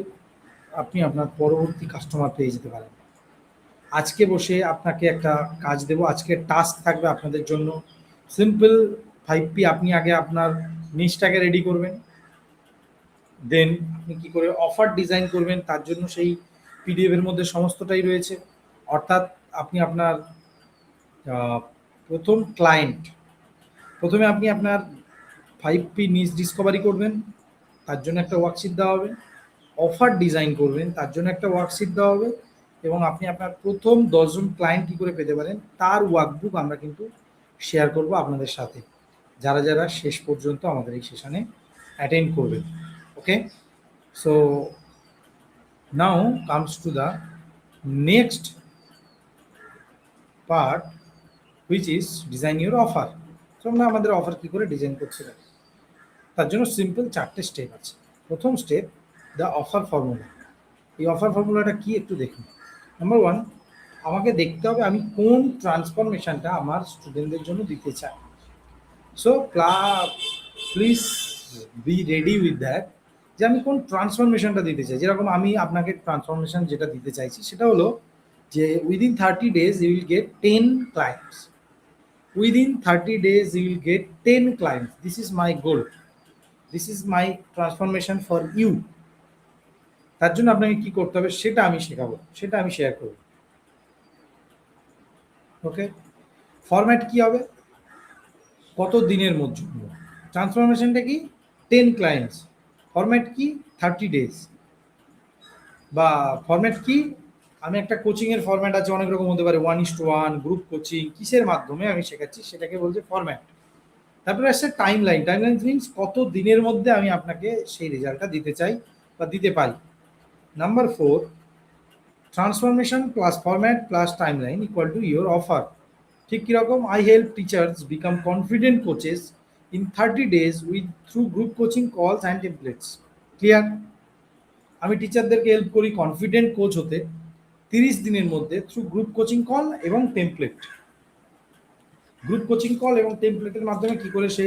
আপনি আপনার পরবর্তী কাস্টমার পেয়ে যেতে পারেন। আজকে বসে আপনাকে একটা কাজ দেব, আজকের টাস্ক থাকবে আপনাদের জন্য সিম্পল 5P। আপনি আগে আপনার নিচটাকে রেডি করবেন, দেন আপনি কী করে অফার ডিজাইন করবেন তার জন্য সেই পিডিএফ এর মধ্যে সমস্তটাই রয়েছে। অর্থাৎ আপনি আপনার প্রথম ক্লায়েন্ট, প্রথমে আপনি আপনার 5P নিজ ডিসকভারি করবেন, তার জন্য একটা ওয়ার্কশিট দেওয়া হবে। অফার ডিজাইন করবেন, তার জন্য একটা ওয়ার্কশিট দেওয়া হবে। এবং আপনি আপনার প্রথম 10 জন ক্লায়েন্ট কী করে পেতে পারেন তার ওয়ার্কবুক আমরা কিন্তু শেয়ার করব আপনাদের সাথে, যারা যারা শেষ পর্যন্ত আমাদের এই সেশনে অ্যাটেন্ড করবেন। Okay, so now comes to the next part, which is design your offer. তো আমরা আমাদের অফার কী করে ডিজাইন করতে পারি তার জন্য সিম্পল 4টে স্টেপ আছে। প্রথম স্টেপ, দ্য অফার ফর্মুলা। এই অফার ফর্মুলাটা কি একটু দেখুন। নাম্বার 1, আমাকে দেখতে হবে আমি কোন ট্রান্সফরমেশনটা আমার স্টুডেন্টদের জন্য দিতে চাই। So please be ready with that, যে আমি কোন ট্রান্সফরমেশনটা দিতে চাই। যেরকম আমি আপনাকে ট্রান্সফরমেশন যেটা দিতে চাইছি সেটা হলো যে within 30 days you will get 10 clients, within 30 days you will get 10 clients, this is my goal, this is my transformation for you. তার জন্য আপনাকে কি করতে হবে সেটা আমি শেখাবো, সেটা আমি শেয়ার করব। ওকে, ফরম্যাট কি হবে, কত দিনের জন্য, ট্রান্সফরমেশনটা কি? 10 ক্লায়েন্টস। ফরম্যাট কি? 30 ডেজ। বা ফরম্যাট কি? আমি একটা কোচিংয়ের ফরম্যাট আছে, অনেক রকম হতে পারে, 1:1, গ্রুপ কোচিং, কিসের মাধ্যমে আমি শেখাচ্ছি সেটাকে বলছে ফরম্যাট। তারপরে আসছে time line. Time line means কত দিনের মধ্যে আমি আপনাকে সেই রেজাল্টটা দিতে চাই বা দিতে পারি। Number 4, transformation plus format plus time line equal to your offer. ঠিক কীরকম? I help teachers become confident coaches in 30 days with through group coaching কলস অ্যান্ড টেমপ্লেটস। ক্লিয়ার? আমি টিচারদেরকে হেল্প করি কনফিডেন্ট কোচ হতে 30 দিনের মধ্যে থ্রু গ্রুপ কোচিং কল এবং টেমপ্লেট। গ্রুপ কোচিং কল এবং টেমপ্লেটের মাধ্যমে কি করে সে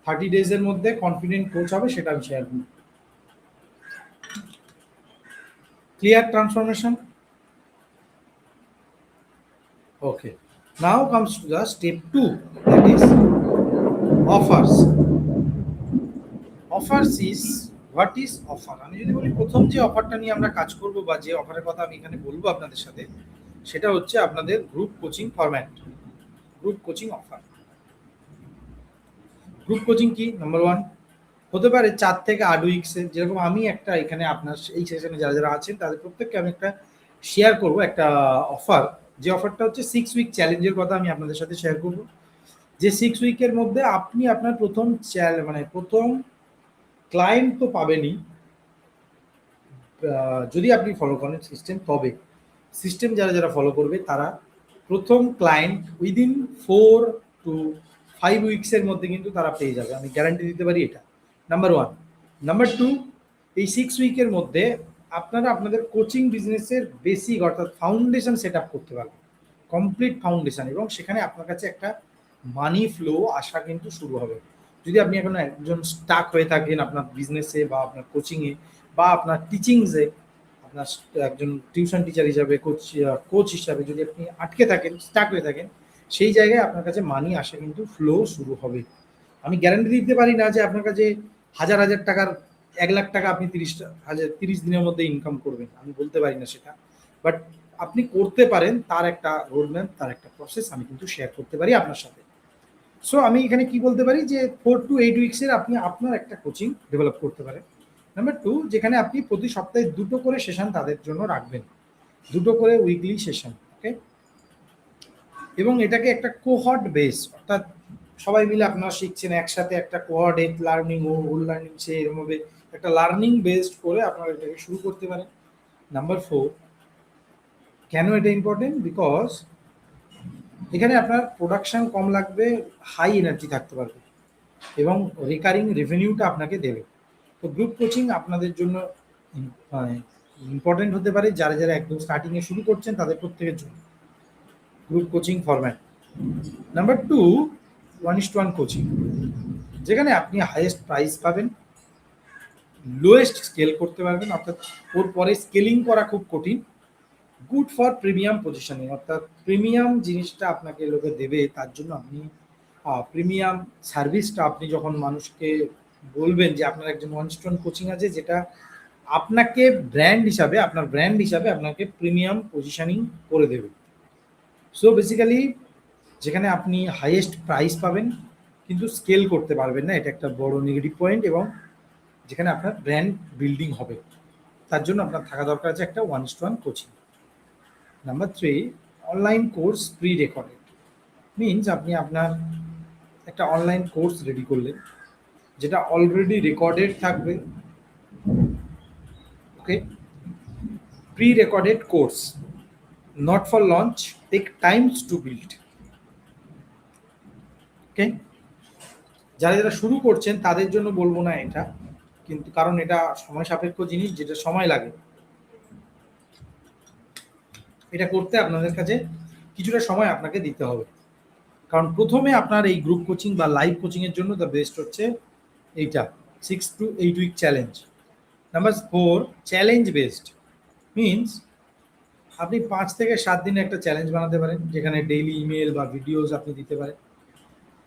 30 ডেজের মধ্যে কনফিডেন্ট কোচ হবে সেটা আমি শেয়ার করি। Clear transformation? Okay. Now comes to the step 2, that is offers. Offers is what is offer? আমি যদি বলি প্রথম যে অফারটা নিয়ে আমরা কাজ করব বা যে অফারের কথা আমি এখানে বলবো আপনাদের সাথে, সেটা হচ্ছে আপনাদের group coaching format, group coaching offer. Group coaching কি? নাম্বার 1 হতে পারে 4 থেকে 8 উইকসের, যেরকম আমি একটা এখানে আপনার এই সেশনে যারা যারা আছেন তাদের প্রত্যেককে আমি একটা শেয়ার করব একটা অফার। যে অফারটা হচ্ছে 6 উইক চ্যালেঞ্জের কথা আমি আপনাদের সাথে শেয়ার করব। যে 6 উইকের মধ্যে আপনি আপনার প্রথম প্রথম ক্লায়েন্ট তো পাবেনই, যদি আপনি ফলো করেন সিস্টেম, তবে সিস্টেম যারা যারা ফলো করবে তারা প্রথম ক্লায়েন্ট উইদিন 4 to 5 উইকসের মধ্যে কিন্তু তারা পেয়ে যাবে, আমি গ্যারান্টি দিতে পারি এটা। নাম্বার 1। নাম্বার 2, এই 6 উইকের মধ্যে আপনারা আপনাদের কোচিং বিজনেসের বেসিক অর্থাৎ ফাউন্ডেশন সেট আপ করতে পারবেন, কমপ্লিট ফাউন্ডেশন, এবং সেখানে আপনার কাছে একটা মানি ফ্লো আসা কিন্তু শুরু হবে। যদি আপনি এখন একজন স্টাক হয়ে থাকেন আপনার বিজনেসে বা আপনার কোচিংয়ে বা আপনার টিচিংসে, আপনার একজন টিউশন টিচার হিসাবে, কোচ হিসাবে যদি আপনি আটকে থাকেন, স্টাক হয়ে থাকেন, সেই জায়গায় আপনার কাছে মানি আসা কিন্তু ফ্লো শুরু হবে। আমি গ্যারান্টি দিতে পারি না যে আপনার কাছে হাজার হাজার টাকার 1 লাখ টাকা আপনি 30 দিনের মধ্যে ইনকাম করবেন, আমি বলতে পারি না সেটা, বাট আপনি করতে পারেন, তার একটা রোডম্যাপ, তার একটা প্রসেস আমি কিন্তু শেয়ার করতে পারি আপনার সাথে। সো আমি এখানে কি বলতে পারি যে 4 to 8 উইকসের আপনি আপনার একটা কোচিং ডেভেলপ করতে পারেন। নাম্বার 2, যেখানে আপনি প্রতি সপ্তাহে 2টো করে সেশন তাদের জন্য রাখবেন, 2টো করে উইকলি সেশন, ওকে? এবং এটাকে একটা কোহর্ট বেস, অর্থাৎ সবাই মিলে আপনারা শিখছেন একসাথে, একটা কোহর্ট লার্নিং ও হোল লার্নিং, সে এরমভাবে একটা লার্নিং বেসড করে আপনারা এটাকে শুরু করতে পারেন। নাম্বার 4, কেন এটা ইম্পর্টেন্ট? বিকজ এখানে আপনার প্রোডাকশন কম লাগবে, হাই এনার্জি থাকতে পারবে এবং রিকারিং রেভিনিউটা আপনাকে দেবে। তো গ্রুপ কোচিং আপনাদের জন্য ইম্পর্টেন্ট হতে পারে, যারা যারা একদম স্টার্টিংয়ে শুরু করছেন তাদের প্রত্যেকের জন্য group coaching format. Number 2, 1:1 coaching, যেখানে আপনি হাইয়েস্ট প্রাইস পাবেন, লোয়েস্ট স্কেল করতে পারবেন, অর্থাৎ ওর পরে স্কেলিং করা খুব কঠিন। গুড ফর প্রিমিয়াম পজিশনিং, অর্থাৎ প্রিমিয়াম জিনিসটা আপনাকে লোকে দেবে, তার জন্য আপনি প্রিমিয়াম সার্ভিসটা আপনি যখন মানুষকে বলবেন যে আপনার একজন 1:1 কোচিং আছে, যেটা আপনাকে ব্র্যান্ড হিসাবে, আপনার ব্র্যান্ড হিসাবে আপনাকে প্রিমিয়াম পজিশনিং করে দেবে। সো বেসিক্যালি যেখানে আপনি হাইয়েস্ট প্রাইস পাবেন কিন্তু স্কেল করতে পারবেন না, এটা একটা বড় নেগেটিভ পয়েন্ট, এবং যেখানে আপনার ব্র্যান্ড বিল্ডিং হবে, তার জন্য আপনার থাকা দরকার আছে একটা 1:1 coaching. Number 3, online course pre recorded, means আপনি আপনার একটা অনলাইন কোর্স রেডি করলেন যেটা অলরেডি রেকর্ডেড থাকবে, okay? Pre recorded course, not for launch, take times to build, okay? যারা যারা শুরু করছেন তাদের জন্য বলবো না এটা, কিন্তু কারণ এটা সময় সাপেক্ষ জিনিস, যেটা সময় লাগে, এটা করতে আপনাদের কাছে কিছুটা সময় আপনাকে দিতে হবে। কারণ প্রথমে আপনার এই গ্রুপ কোচিং বা লাইভ কোচিংয়ের জন্য দ্য বেস্ট হচ্ছে এইটা, 6 to 8 week challenge. Number 4, challenge based, means আপনি 5 থেকে 7 দিনের একটা চ্যালেঞ্জ বানাতে পারেন, যেখানে ডেইলি ইমেল বা ভিডিওস আপনি দিতে পারেন,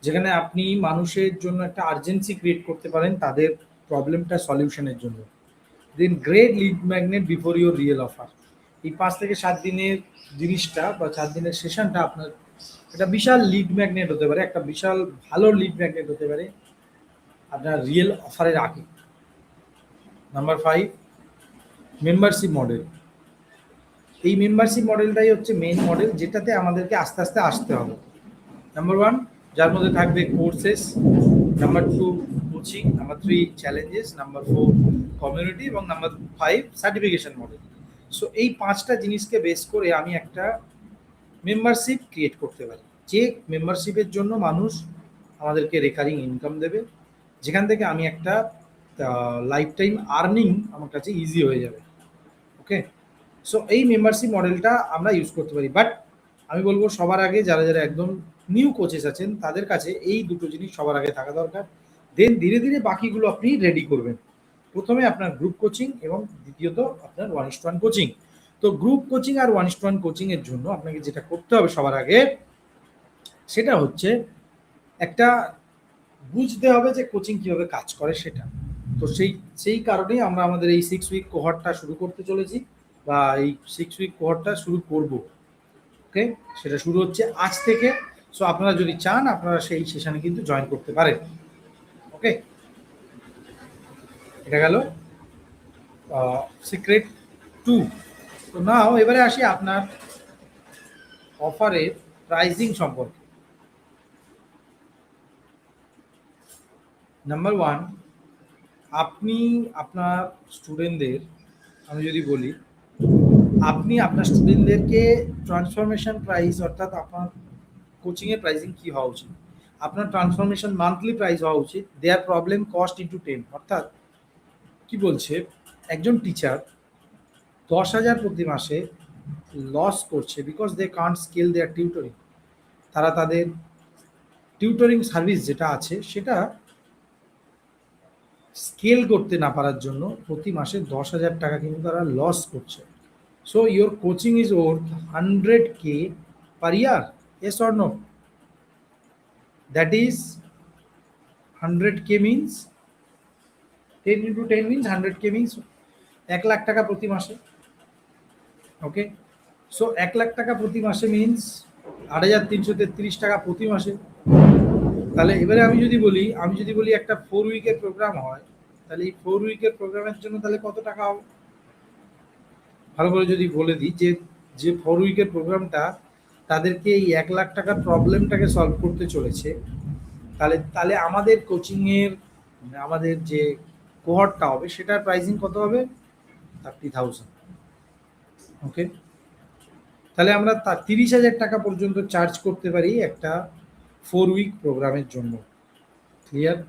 যেখানে আপনি মানুষের জন্য একটা আর্জেন্সি ক্রিয়েট করতে পারেন তাদের প্রবলেমটা সলিউশনের জন্য। Then great lead magnet before your real offer. এই 5 থেকে 7 দিনের জিনিসটা বা 7 দিনের সেশনটা আপনার একটা বিশাল লিড ম্যাগনেট হতে পারে, একটা বিশাল ভালো লিড ম্যাগনেট হতে পারে আপনার রিয়েল অফারের আগে। Number 5, membership model. এই মেম্বারশিপ মডেলটাই হচ্ছে মেইন মডেল, যেটাতে আমাদেরকে আস্তে আস্তে আসতে হবে। নাম্বার 1, যার মধ্যে থাকবে courses. Number 2, coaching. Number 3, challenges. Number 4, community. এবং নাম্বার 5, সার্টিফিকেশন মডেল। সো এই 5টা জিনিসকে বেস করে আমি একটা মেম্বারশিপ ক্রিয়েট করতে পারি, যে মেম্বারশিপের জন্য মানুষ আমাদেরকে রেকারিং ইনকাম দেবে, যেখান থেকে আমি একটা লাইফ টাইম আর্নিং আমার কাছে ইজি হয়ে যাবে। ওকে, সো এই মেম্বারশিপ মডেলটা আমরা ইউজ করতে পারি। বাট আমি বলবো সবার আগে যারা যারা একদম নিউ কোচেস আছেন তাদের কাছে এই দুটো জিনিস সবার আগে থাকা দরকার। দেন ধীরে ধীরে বাকিগুলো আপনি রেডি করবেন। প্রথমে আপনার গ্রুপ কোচিং এবং দ্বিতীয়ত আপনার 1:1 কোচিং। তো গ্রুপ কোচিং আর 1:1 কোচিং এর জন্য আপনাকে যেটা করতে হবে সবার আগে, সেটা হচ্ছে একটা বুঝতে হবে যে কোচিং কিভাবে কাজ করে সেটা। তো সেই কারণেই আমরা আমাদের এই 6 উইক কোহর্টটা শুরু করতে চলেছি, বা এই 6 উইক কোহর্টটা শুরু করব। ওকে, সেটা শুরু হচ্ছে আজ থেকে। সো আপনারা যদি চান আপনারা সেই সেশনে কিন্তু জয়েন করতে পারেন। ওকে, এটা গেল সিক্রেট 2। তো নাও এবারে আসি আপনার অফারের প্রাইজিং সম্পর্কে। নাম্বার 1, আপনি আপনার স্টুডেন্টদের, আমি যদি বলি আপনি আপনার স্টুডেন্টদেরকে ট্রান্সফরমেশন প্রাইস, অর্থাৎ আপনার কোচিংয়ের প্রাইসিং কী হওয়া উচিত, আপনার ট্রান্সফরমেশন মান্থলি প্রাইস হওয়া উচিত দেয়ার প্রবলেম কস্ট ইন্টু 10। অর্থাৎ কি বলছে, একজন টিচার 10,000 প্রতি মাসে লস করছে because they can't scale their tutoring. তারা তাদের টিউটরিং সার্ভিস যেটা আছে সেটা স্কেল করতে না পারার জন্য প্রতি মাসে 10,000 টাকা কিন্তু তারা লস করছে। So your coaching is worth 100K per year, yes or no? That is 100K means 10 into 10 means 100K means 1 lakh টাকা প্রতি মাসে। ওকে, সো 1 লাখ টাকা প্রতি মাসে মিনস 8,333 টাকা প্রতি মাসে। তাহলে এবারে আমি যদি বলি একটা 4 উইকের প্রোগ্রাম হয়, তাহলে এই 4 উইকের প্রোগ্রামের জন্য তাহলে কত টাকা হবে, ভালো করে যদি বলে দিই যে 4 উইকের প্রোগ্রামটা তাদেরকে এই 1 লাখ টাকার প্রবলেমটাকে সলভ করতে চলেছে, তাহলে আমাদের কোচিংয়ের আমাদের যে কোহর্টটা হবে সেটার প্রাইসিং কত হবে, 30,000। ওকে, তাহলে আমরা 30,000 টাকা পর্যন্ত চার্জ করতে পারি একটা 4 উইক প্রোগ্রামের জন্য। ক্লিয়ার?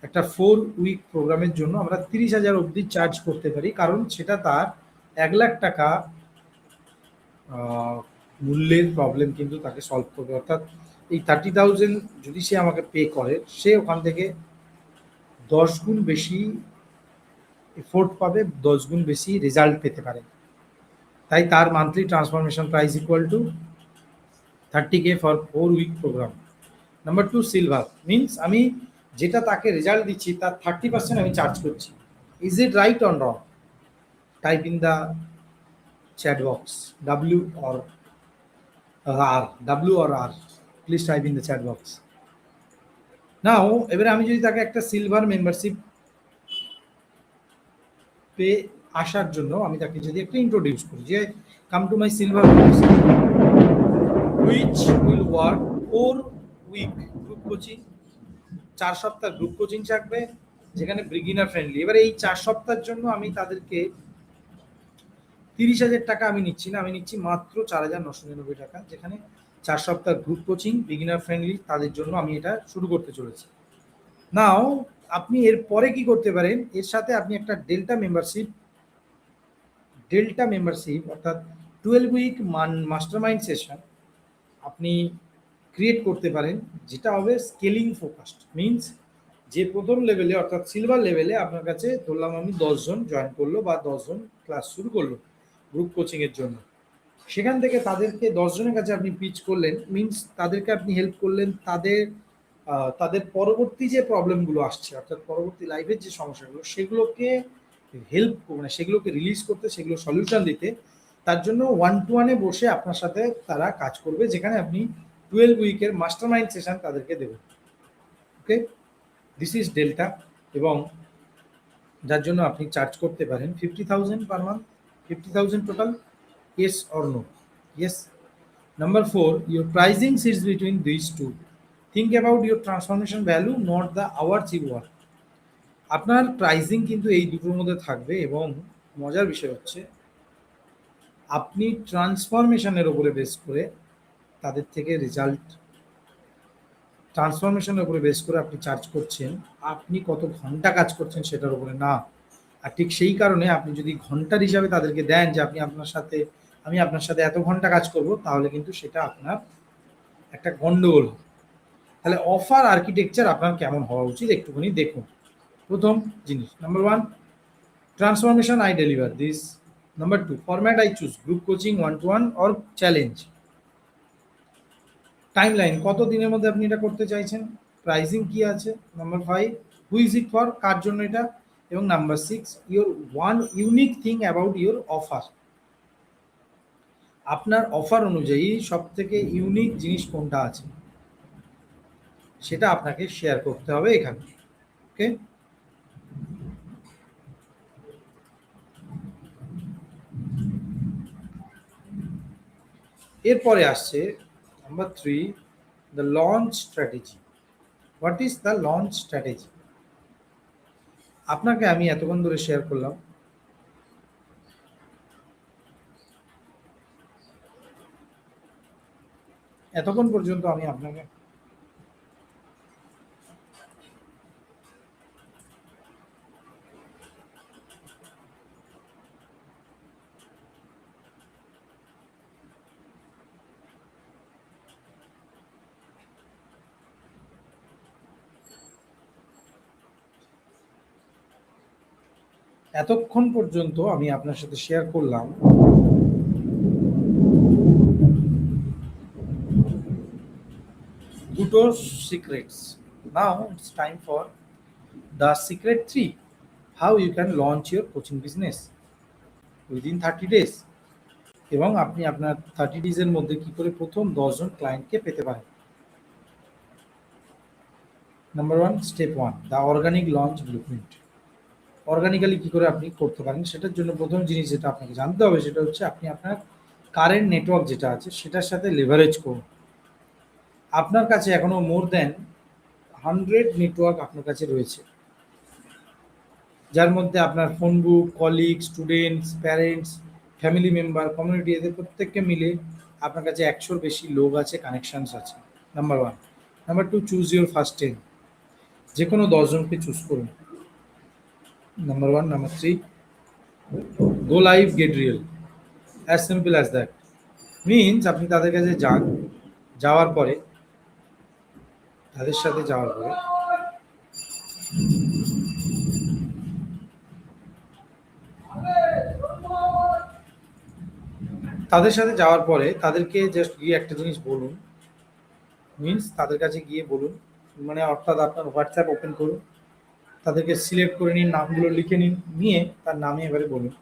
একটা 4 উইক প্রোগ্রামের জন্য আমরা 30,000 অবধি চার্জ করতে পারি, কারণ সেটা তার 1 লাখ টাকা মূল্যের প্রবলেম কিন্তু তাকে সলভ করবে। অর্থাৎ এই 30,000 যদি সে আমাকে পে করে, সে ওখান থেকে 10 গুণ বেশি এফোর্ট পাবে, 10 গুণ বেশি রেজাল্ট পেতে পারে। তাই তার monthly transformation price equal to 30K for 4 week program. Number 2, silver means আমি যেটা তাকে রেজাল্ট দিচ্ছি তার 30% আমি চার্জ করছি। Is it right on wrong? Type in the chat box W or R. Please type in the chat box. Now এবারে আমি যদি তাকে একটা সিলভার মেম্বারশিপ পে আসার জন্য আমি তাকে যদি একটা ইন্ট্রোডিউস করি যে come to my silver membership which will work 4 week group coaching, 4 সপ্তাহ গ্রুপ কোচিং থাকবে যেখানে বিগিনার ফ্রেন্ডলি। এবারে এই 4 সপ্তাহের জন্য আমি তাদেরকে 30,000 টাকা আমি নিচ্ছি না, আমি নিচ্ছি মাত্র 4,999 টাকা, যেখানে 4 সপ্তাহ গ্রুপ কোচিং বিগিনার ফ্রেন্ডলি তাদের জন্য আমি এটা শুরু করতে চলেছি। নাও আপনি এর পরে কি করতে পারেন, এর সাথে আপনি একটা ডেল্টা মেম্বারশিপ অর্থাৎ 12 উইক মাস্টার মাইন্ড সেশন আপনি ক্রিয়েট করতে পারেন, যেটা হবে স্কেলিং ফোকাসড। মিনস যে প্রথম লেভেলে অর্থাৎ সিলভার লেভেলে আপনার কাছে ধরলাম আমি 10 জন জয়েন করলো বা 10 জন ক্লাস শুরু করলো গ্রুপ কোচিংয়ের জন্য, সেখান থেকে তাদেরকে 10 জনের কাছে আপনি পিচ করলেন, মিনস তাদেরকে আপনি হেল্প করলেন তাদের পরবর্তী যে প্রবলেমগুলো আসছে, অর্থাৎ পরবর্তী লাইফের যে সমস্যাগুলো সেগুলোকে হেল্প মানে সেগুলোকে রিলিজ করতে, সেগুলো সলিউশন দিতে। তার জন্য 1-to-1 বসে আপনার সাথে তারা কাজ করবে, যেখানে আপনি 12 উইকের মাস্টার মাইন্ড সেশন তাদেরকে দেবেন। ওকে, দিস ইজ ডেল্টা, এবং যার জন্য আপনি চার্জ করতে পারেন 50,000 per month, 50,000 total, yes or no? Yes. Number 4, your pricing sits between these two. Think about your transformation value, not the hours you work. আপনার প্রাইসিং কিন্তু এই দুটোর মধ্যে থাকবে, এবং মজার বিষয় হচ্ছে আপনি ট্রান্সফরমেশনের উপরে বেস করে তাদের থেকে রেজাল্ট, ট্রান্সফরমেশনের উপরে বেস করে আপনি চার্জ করছেন, আপনি কত ঘন্টা কাজ করছেন সেটার উপরে না। আর ঠিক সেই কারণে আপনি যদি ঘন্টার হিসাবে তাদেরকে দেন যে আমি আপনার সাথে এত ঘন্টা কাজ করব, তাহলে কিন্তু সেটা আপনার একটা গন্ডগোল। তাহলে অফার আর্কিটেকচার আপনার কেমন হওয়া উচিত একটুখানি দেখুন। প্রথম জিনিস, number 1, transformation I deliver this. Number 2, format I choose, group coaching, 1-to-1 or challenge. Timeline, কত দিনের মধ্যে আপনি এটা করতে চাইছেন, প্রাইসিং কি আছে। Number 5, who is it for, কার জন্য এটা। এবং number 6, your one unique thing about your offer. আপনার অফার অনুযায়ী সব থেকে ইউনিক জিনিস কোনটা আছে সেটা আপনাকে শেয়ার করতে হবে এখানে। ওকে, এরপরে আসছে number 3, the launch strategy. What is the launch strategy? আপনাকে আমি এতক্ষণ ধরে শেয়ার করলাম, এতক্ষণ পর্যন্ত আমি আপনাকে আপনার সাথে শেয়ার করলাম দুটো secrets. Now it's time for the secret 3, how you can launch your coaching business within 30 days, এবং আপনি আপনার 30 ডেজের মধ্যে কি করে প্রথম 10 জন ক্লায়েন্টকে পেতে পারেন। Number 1, step 1, the organic launch blueprint. Organically কী করে আপনি করতে পারেন সেটার জন্য প্রথম জিনিস যেটা আপনাকে জানতে হবে সেটা হচ্ছে আপনি আপনার কারেন্ট নেটওয়ার্ক যেটা আছে সেটার সাথে লেভারেজ করুন। আপনার কাছে এখনও মোর দ্যান 100 নেটওয়ার্ক আপনার কাছে রয়েছে, যার মধ্যে আপনার ফোন বুক, colleague, students, parents, family member, community, এদের প্রত্যেককে মিলে আপনার কাছে 100-র বেশি লোক আছে, কানেকশানস আছে। Number 1। Number 2, choose your first 10, যে কোনো 10 জনকে চুজ করুন। Number 1। Number 3, go live, get real, as simple as that. Means আপনি তাদের কাছে যান, যাওয়ার পরে তাদের সাথে যাওয়ার পরে তাদেরকে জাস্ট গিয়ে একটা জিনিস বলুন, মিনস তাদের কাছে গিয়ে বলুন, মানে অর্থাৎ আপনার হোয়াটসঅ্যাপ ওপেন করুন, তাদেরকে সিলেক্ট করে নিন, নামগুলো লিখে নিন, নিয়ে তার নামে এবারে বলুন,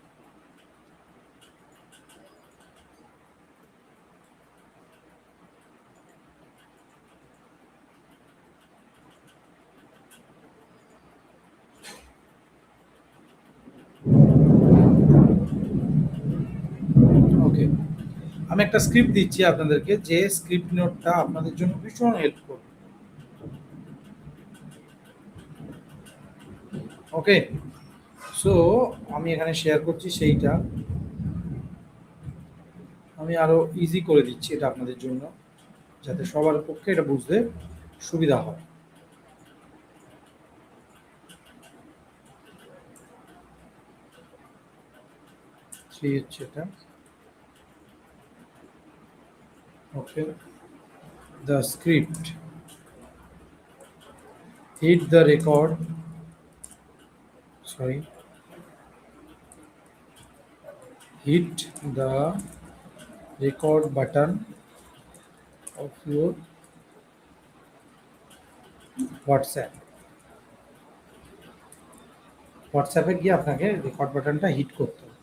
ওকে, আমি একটা স্ক্রিপ্ট দিচ্ছি আপনাদেরকে, যে স্ক্রিপ্ট নোটটা আপনাদের জন্য ভীষণ হেল্প করবে। ওকে, সো আমি এখানে শেয়ার করছি সেইটা, আমি আরো ইজি করে দিচ্ছি এটা আপনাদের জন্য, যাতে সবার পক্ষে এটা বুঝতে সুবিধা হয়। সেই হচ্ছে এটা। Okay, the script, hit the record, sorry, hit the record button of your WhatsApp। হোয়াটসঅ্যাপে গিয়ে আপনাকে রেকর্ড বাটনটা হিট করতে হবে,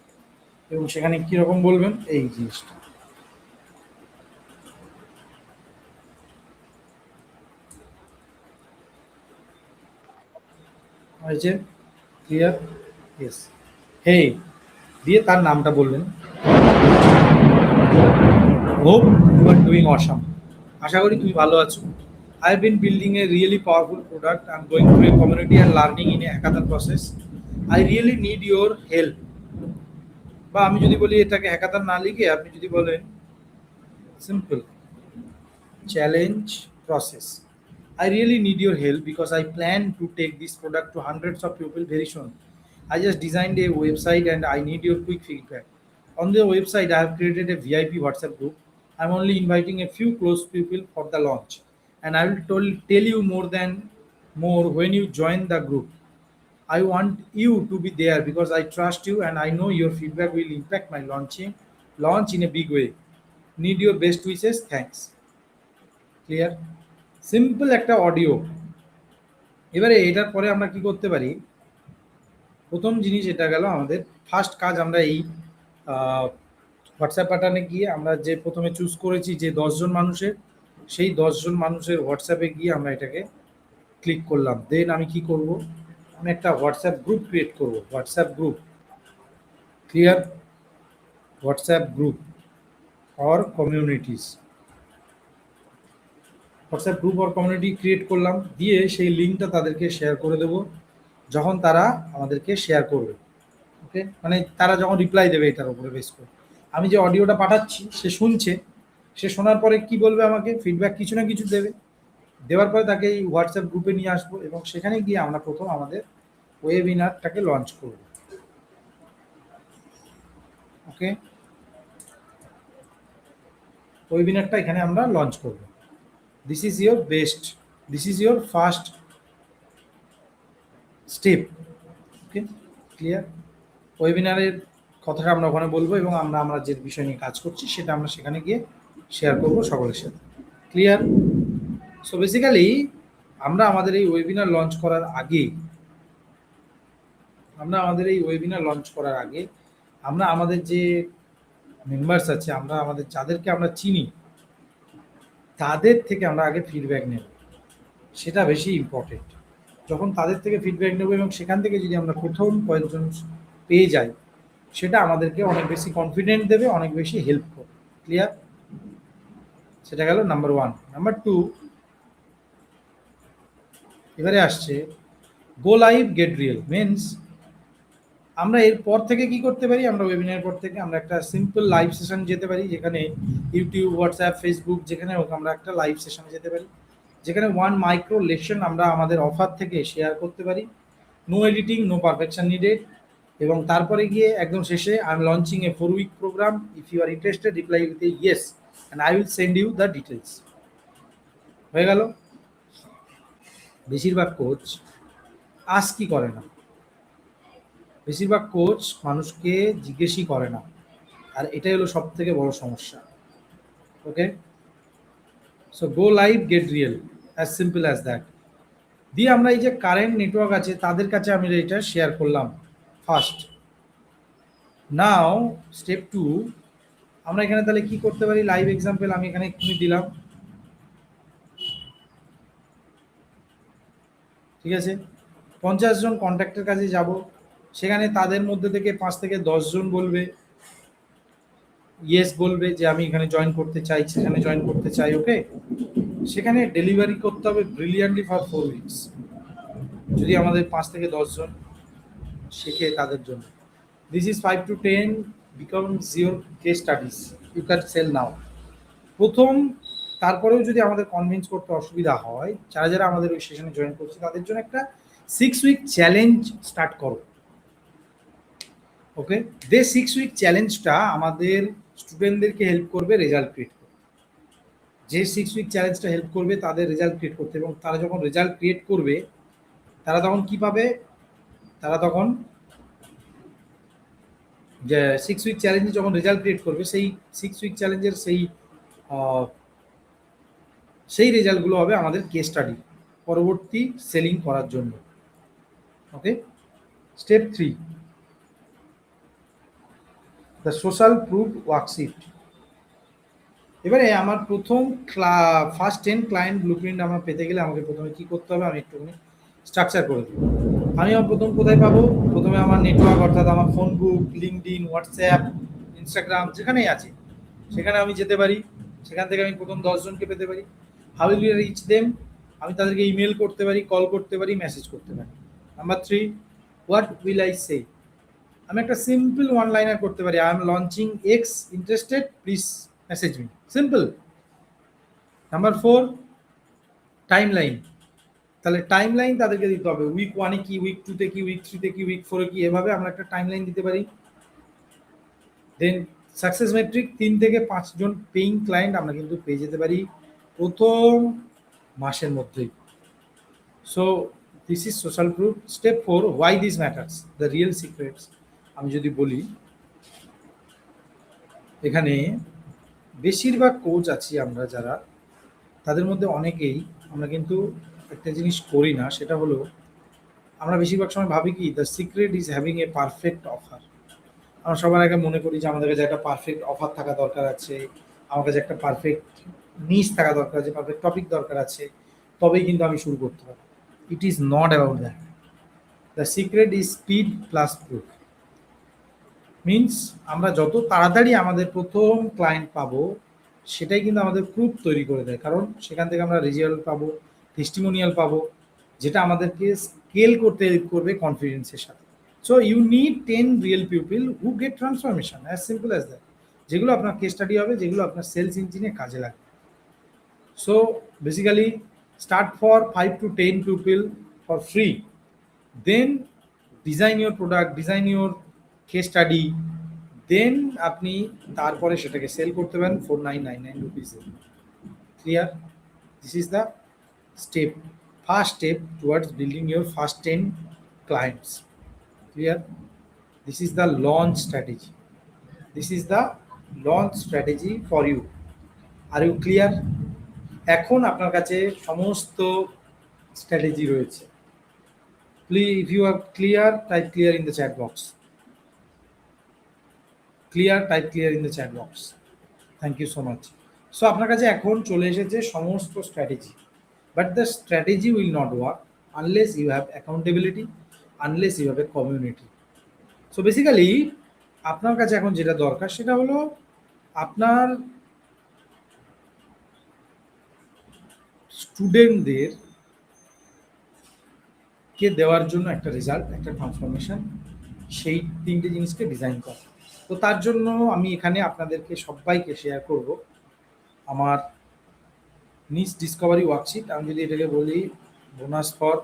এবং সেখানে কীরকম বলবেন এই জিনিসটা। হয়েছে? ক্লিয়ার? ইয়েস। হে দিয়ে তার নামটা বললেন। Hope you are doing awesome. আশা করি তুমি ভালো আছো। I have been building a really powerful product. I'm going through a community and learning in a hackathon process. I really need your help. বা আমি যদি বলি এটাকে হ্যাকাথন না লিখে আপনি যদি বলেন simple challenge process. I really need your help because I plan to take this product to hundreds of people very soon. I just designed a website and I need your quick feedback. On the website, I have created a VIP WhatsApp group. I'm only inviting a few close people for the launch, and I will tell you more when you join the group. I want you to be there because I trust you and I know your feedback will impact my launch in a big way. Need your best wishes. Thanks. Clear? Simple একটা অডিও। এবারে এটার পরে আমরা কি করতে পারি? প্রথম জিনিস এটা গেল আমাদের ফার্স্ট কাজ। আমরা এই হোয়াটসঅ্যাপ প্যাটার্নে গিয়ে আমরা যে প্রথমে চুজ করেছি যে 10জন মানুষের, সেই 10জন মানুষের হোয়াটসঅ্যাপে গিয়ে আমরা এটাকে ক্লিক করলাম। দেন আমি কি করব? আমি একটা হোয়াটসঅ্যাপ গ্রুপ ক্রিয়েট করব। WhatsApp group. Clear? WhatsApp group or communities. WhatsApp group or community create করলাম, দিয়ে সেই লিঙ্কটা তাদেরকে শেয়ার করে দেব যখন তারা আমাদেরকে শেয়ার করবে। ওকে, মানে তারা যখন রিপ্লাই দেবে এটার উপরে বেস করে। আমি যে অডিওটা পাঠাচ্ছি সে শুনছে, সে শোনার পরে কি বলবে? আমাকে ফিডব্যাক কিছু না কিছু দেবে। দেওয়ার পরে তাকে এই হোয়াটসঅ্যাপ গ্রুপে নিয়ে আসবো এবং সেখানে গিয়ে আমরা প্রথম আমাদের ওয়েবিনারটাকে লঞ্চ করব। ওকে, ওয়েবিনারটা এখানে আমরা লঞ্চ করব। This is your best, this is your first step. Okay, clear? ওয়েবিনারের কথাটা আমরা ওখানে বলবো এবং আমরা যে বিষয় নিয়ে কাজ করছি সেটা আমরা সেখানে গিয়ে শেয়ার করব সকলের সাথে। ক্লিয়ার? সো বেসিক্যালি আমরা আমাদের এই ওয়েবিনার লঞ্চ করার আগে আমরা আমাদের যে মেম্বার্স আছে, আমাদের যাদেরকে আমরা চিনি তাদের থেকে আমরা আগে ফিডব্যাক নেব। সেটা বেশি ইম্পর্টেন্ট। যখন তাদের থেকে ফিডব্যাক নেব এবং সেখান থেকে যদি আমরা প্রথম কয়েকজন পেয়ে যাই, সেটা আমাদেরকে অনেক বেশি কনফিডেন্ট দেবে, অনেক বেশি হেল্প করবে। ক্লিয়ার? সেটা গেল নাম্বার 1। নাম্বার 2, এবারে আসছে go live get real. Means আমরা এরপর থেকে কি করতে পারি? আমরা ওয়েবিনারের পর থেকে আমরা একটা সিম্পল লাইভ সেশন যেতে পারি, যেখানে ইউটিউব, হোয়াটসঅ্যাপ, ফেসবুক যেখানে হোক আমরা একটা লাইভ সেশনে যেতে পারি, যেখানে 1 মাইক্রো লেসন আমরা আমাদের অফার থেকে শেয়ার করতে পারি। No editing, no perfection needed. এবং তারপরে গিয়ে একদম শেষে I am launching a 4-week program, if you are interested reply with a yes and I will send you the details. হয়ে গেল? বেশিরভাগ কোচ আজ কি করে না, বেশিরভাগ কোচ মানুষকে জিজ্ঞেসই করে না, আর এটাই হলো সব থেকে বড় সমস্যা। Okay, so go live get real, as simple as that. দিয়ে আমরা এই যে কারেন্ট নেটওয়ার্ক আছে তাদের কাছে আমি এটা শেয়ার করলাম ফার্স্ট। নাও স্টেপ 2, আমরা এখানে তাহলে কি করতে পারি? লাইভ এক্সাম্পল আমি এখানে এক্ষুনি দিলাম। ঠিক আছে, 50 জন কন্ট্যাক্টের কাছে যাব, সেখানে তাদের মধ্যে থেকে 5 থেকে 10 জন বলবে ইয়েস, বলবে যে আমি এখানে জয়েন করতে চাই, সেখানে জয়েন করতে চাই। ওকে, সেখানে ডেলিভারি করতে হবে ব্রিলিয়ান্টলি ফর 4 উইকস। যদি আমাদের 5 থেকে 10 জন শেখে তাদের জন্য, this is 5 to 10 becomes your case studies, you can sell now. প্রথম, তারপরেও যদি আমাদের কনভিন্স করতে অসুবিধা হয়, যারা যারা আমাদের ওই সেশনে জয়েন করছে তাদের জন্য একটা 6 উইক চ্যালেঞ্জ স্টার্ট করো। ওকে, দে 6 উইক চ্যালেঞ্জটা আমাদের স্টুডেন্টদেরকে হেল্প করবে রেজাল্ট ক্রিয়েট করতে। যে 6 উইক চ্যালেঞ্জটা হেল্প করবে তাদের রেজাল্ট ক্রিয়েট করতে, এবং তারা যখন রেজাল্ট ক্রিয়েট করবে তারা তখন কি পাবে? তারা তখন যে 6 উইক চ্যালেঞ্জে যখন রেজাল্ট ক্রিয়েট করবে, সেই 6 উইক চ্যালেঞ্জের সেই রেজাল্টগুলো হবে আমাদের কেস স্টাডি পরবর্তী সেলিং করার জন্য। Okay, step 3, the social proof worksheet. এবারে আমার প্রথম ফার্স্ট 10 ক্লায়েন্ট ব্লুপ্রিন্ট আমরা পেতে গেলে আমাকে প্রথমে কি করতে হবে? আমি একটুখানি স্ট্রাকচার করে দেবো। আমি আমার প্রথম কোথায় পাবো? প্রথমে আমার নেটওয়ার্ক, অর্থাৎ আমার ফোন বুক, লিঙ্কডইন, হোয়াটসঅ্যাপ, ইনস্টাগ্রাম যেখানেই আছে সেখানে আমি যেতে পারি। সেখান থেকে আমি প্রথম 10 জনকে পেতে পারি। How will you reach them? আমি তাদেরকে ইমেল করতে পারি, কল করতে পারি, মেসেজ করতে পারি। Number 3, what will I say? আমি একটা সিম্পল ওয়ান লাইনার করতে পারি, I am launching x, interested, please message me. Simple. Number 4, time line. তাহলে টাইম লাইন তাদেরকে দিতে হবে, উইক 1-এ কি, উইক 2-তে কি, উইক 3-তে কি, উইক 4-এ কি, এভাবে আমরা একটা টাইম লাইন দিতে পারি। দেন সাকসেস মেট্রিক, 3 থেকে 5 জন পেইং ক্লায়েন্ট আমরা কিন্তু পেয়ে যেতে পারি প্রথম মাসের মধ্যেই। So this is social proof. Step 4, why this matters, the real secrets. আমি যদি বলি, এখানে বেশিরভাগ কোচ আছি আমরা যারা, তাদের মধ্যে অনেকেই আমরা কিন্তু একটা জিনিস করি না, সেটা হলো আমরা বেশিরভাগ সময় ভাবি কি, the secret is having a perfect offer. আমরা সবার আগে মনে করি যে আমাদের কাছে একটা পারফেক্ট অফার থাকা দরকার আছে, আমার কাছে একটা পারফেক্ট নিশ থাকা দরকার আছে, পারফেক্ট টপিক দরকার আছে, তবেই কিন্তু আমি শুরু করতে পারি। It is not about that. The secret is speed plus proof. Means আমরা যত তাড়াতাড়ি আমাদের প্রথম ক্লায়েন্ট পাবো, সেটাই কিন্তু আমাদের প্রুফ তৈরি করে দেয়, কারণ সেখান থেকে আমরা রেজাল্ট পাবো, টেস্টিমোনিয়াল পাবো, যেটা আমাদেরকে স্কেল করতে হেল্প করবে কনফিডেন্সের সাথে। So you need 10 real people who get transformation, as simple as that. যেগুলো আপনার কেস স্টাডি হবে, যেগুলো আপনার সেলস ইঞ্জিনে কাজে লাগবে। So basically start for 5 to 10 people for free, then design your product, design your case study, then আপনি তারপরে সেটাকে সেল করতে পারেন 4999 রুপিসে। Clear? This is the step, first step towards building your first 10 clients. Clear? This is the launch strategy. This is the launch strategy for you. Are you clear? এখন আপনার কাছে সমস্ত স্ট্র্যাটেজি রয়েছে। Please, if you are clear, type clear in the chat box. Clear, type clear in the chat box. Thank you so much. So আপনার কাছে এখন চলে এসেছে সমস্ত strategy, but the strategy will not work unless you have accountability, unless you have a community. So basically আপনার কাছে এখন যেটা দরকার সেটা হলো আপনার স্টুডেন্টদের কে দেওয়ার জন্য একটা রেজাল্ট, একটা ট্রান্সফরমেশন, সেই 3টে জিনিসকে ডিজাইন করা। তো তার জন্য আমি এখানে আপনাদেরকে সবাইকে শেয়ার করব আমার নিচ ডিসকভারি ওয়ার্কশিট। আমি যদি এটাকে বলি bonus for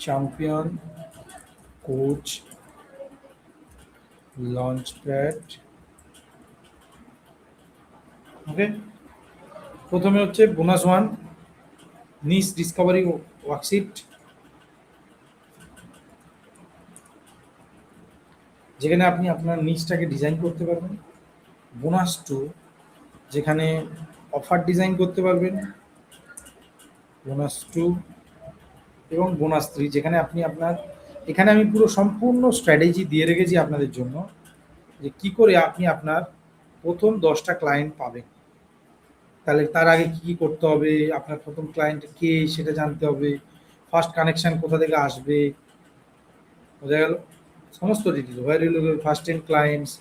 champion coach launch pad. Okay, প্রথমে হচ্ছে বোনাস 1 নিচ ডিসকভারি ওয়ার্কশিট, যেখানে আপনি আপনার নিচটাকে ডিজাইন করতে পারবেন। বোনাস 2 যেখানে অফার ডিজাইন করতে পারবেন। বোনাস 2 এবং বোনাস 3 যেখানে আপনি আপনার, এখানে আমি পুরো সম্পূর্ণ স্ট্র্যাটেজি দিয়ে রেখেছি আপনাদের জন্য, যে কি করে আপনি আপনার প্রথম 10টা ক্লায়েন্ট পাবেন। তাহলে তার আগে কি কি করতে হবে, আপনার প্রথম ক্লায়েন্ট কে সেটা জানতে হবে, ফার্স্ট কানেকশন কোথা থেকে আসবে, বোঝা গেল সমস্ত detail. Where you first 10 clients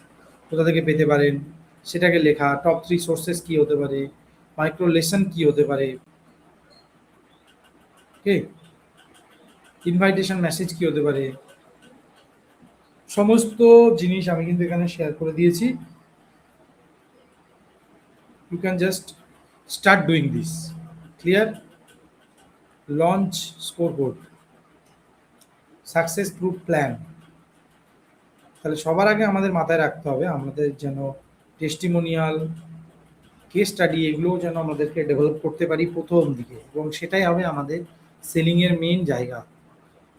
কোথা থেকে পেতে পারেন সেটাকে লেখা, টপ 3 সোর্সেস কি হতে পারে, মাইক্রো লেসন কি হতে পারে, ওকে, ইনভাইটেশন মেসেজ কি হতে পারে, সমস্ত জিনিস আমি কিন্তু এখানে শেয়ার করে দিয়েছি। You can just start doing this. Clear? Launch scoreboard, success proof plan. তাহলে সবার আগে আমাদের মাথায় রাখতে হবে আমাদের যেন টেস্টিমোনিয়াল, কেস স্টাডি এগুলোও যেন আমাদেরকে ডেভেলপ করতে পারি প্রথম দিকে, এবং সেটাই হবে আমাদের সেলিংয়ের মেন জায়গা।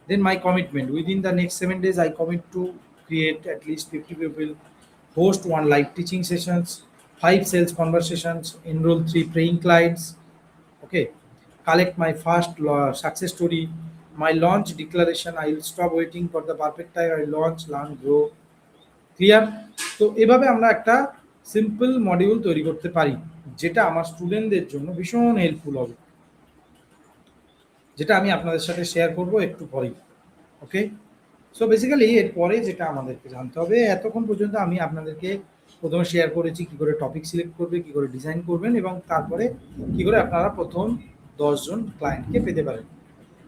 Then my commitment, within the next 7 days I commit to create at least 50 people, host 1 live teaching sessions, 5 sales conversations, enroll 3 paying clients, okay, collect my first success story, my launch declaration, I will stop waiting for the perfect time, I launch, learn, grow. Clear? তো এভাবে আমরা একটা সিম্পল মডিউল তৈরি করতে পারি, যেটা আমার স্টুডেন্টদের জন্য ভীষণ হেল্পফুল হবে, যেটা আমি আপনাদের সাথে শেয়ার করব একটু পরেই। ওকে, সো বেসিক্যালি এরপরে যেটা আমাদেরকে জানতে হবে, এতক্ষণ পর্যন্ত আমি আপনাদেরকে প্রথমে শেয়ার করেছি কী করে টপিক সিলেক্ট করবে, কী করে ডিজাইন করবেন, এবং তারপরে কী করে আপনারা প্রথম 10 জন ক্লায়েন্টকে পেতে পারেন।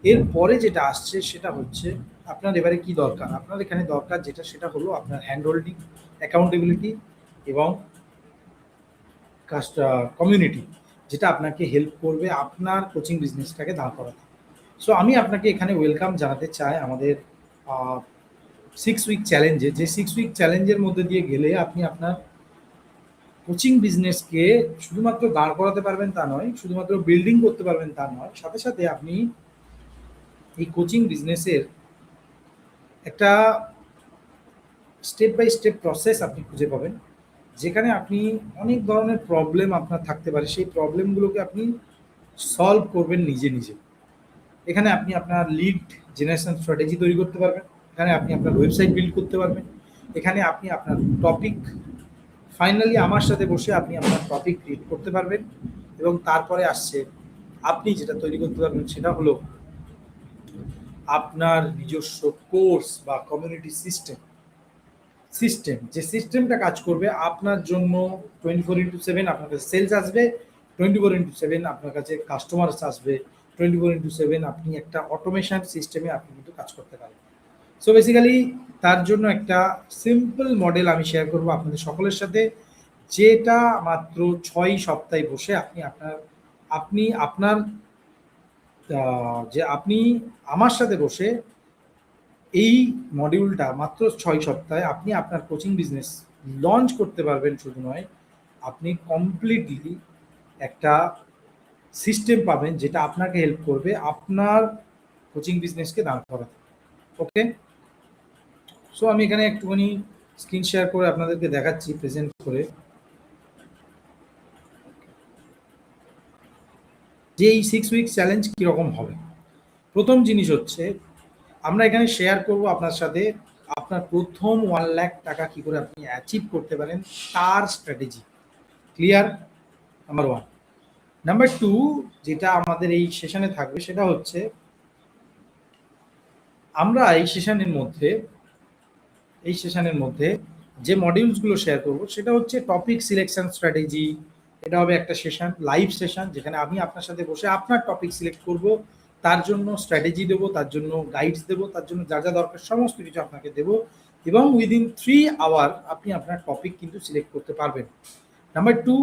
এরপরে যেটা আসছে সেটা হচ্ছে আপনার এবারে কি দরকার। আপনার এখানে দরকার যেটা, সেটা হলো আপনার হ্যান্ড হোল্ডিং, অ্যাকাউন্টেবিলিটি এবং কমিউনিটি, যেটা আপনাকে হেল্প করবে আপনার কোচিং বিজনেসটাকে দাঁড় করাতে। সো আমি আপনাকে এখানে ওয়েলকাম জানাতে চাই আমাদের 6 উইক চ্যালেঞ্জে, যে 6 উইক চ্যালেঞ্জের মধ্যে দিয়ে গেলে আপনি আপনার কোচিং বিজনেসকে শুধুমাত্র দাঁড় করাতে পারবেন তা নয়, শুধুমাত্র বিল্ডিং করতে পারবেন তা নয়, সাথে সাথে আপনি এই কোচিং বিজনেসের একটা স্টেপ বাই স্টেপ প্রসেস আপনি খুঁজে পাবেন, যেখানে আপনি অনেক ধরনের প্রবলেম আপনার থাকতে পারে, সেই প্রবলেমগুলোকে আপনি সলভ করবেন নিজে নিজে। এখানে আপনি আপনার লিড জেনারেশন স্ট্র্যাটেজি তৈরি করতে পারবেন, এখানে আপনি আপনার ওয়েবসাইট বিল্ড করতে পারবেন, এখানে আপনি আপনার টপিক, ফাইনালি আমার সাথে বসে আপনি আপনার টপিক ক্রিয়েট করতে পারবেন। এবং তারপরে আসছে আপনি যেটা তৈরি করতে পারবেন, সেটা হলো আপনার নিজস্ব কোর্স বা কমিউনিটি সিস্টেম, যে সিস্টেমটা কাজ করবে আপনার জন্য 24/7। আপনার কাছে সেলস আসবে 24/7, আপনার কাছে কাস্টমার্স আসবে 24/7। আপনি একটা অটোমেশন সিস্টেমে আপনি কিন্তু কাজ করতে পারেন। সো বেসিক্যালি তার জন্য একটা সিম্পল মডেল আমি শেয়ার করব আপনাদের সকলের সাথে, যেটা মাত্র 6 সপ্তাহে বসে আপনি আপনার যে আপনি আমার সাথে বসে এই মডিউলটা মাত্র 6 সপ্তাহে আপনি আপনার কোচিং বিজনেস লঞ্চ করতে পারবেন। শুধু নয়, আপনি কমপ্লিটলি একটা সিস্টেম পাবেন, যেটা আপনাকে হেল্প করবে আপনার কোচিং বিজনেসকে দাঁড় করাতে। ওকে, সো আমি এখানে একটুখানি স্ক্রিন শেয়ার করে আপনাদেরকে দেখাচ্ছি, প্রেজেন্ট করে, যে এই 6 উইক চ্যালেঞ্জ কীরকম হবে। প্রথম জিনিস হচ্ছে, আমরা এখানে শেয়ার করব আপনার সাথে আপনার প্রথম 1 লাখ টাকা কী করে আপনি অ্যাচিভ করতে পারেন তার স্ট্র্যাটেজি। ক্লিয়ার? নাম্বার 1। নাম্বার 2, যেটা আমাদের এই সেশনে থাকবে, সেটা হচ্ছে আমরা এই সেশনের মধ্যে যে মডিউলসগুলো শেয়ার করব, সেটা হচ্ছে টপিক সিলেকশন স্ট্র্যাটেজি। এটা হবে একটা সেশন, লাইভ সেশন, যেখানে আমি আপনার সাথে বসে আপনার টপিক সিলেক্ট করব, তার জন্য স্ট্র্যাটেজি দেবো, তার জন্য গাইডস দেবো, তার জন্য যা যা দরকার সমস্ত কিছু আপনাকে দেবো, এবং উইদিন 3 আওয়ার আপনি আপনার টপিক কিন্তু সিলেক্ট করতে পারবেন। Number 2,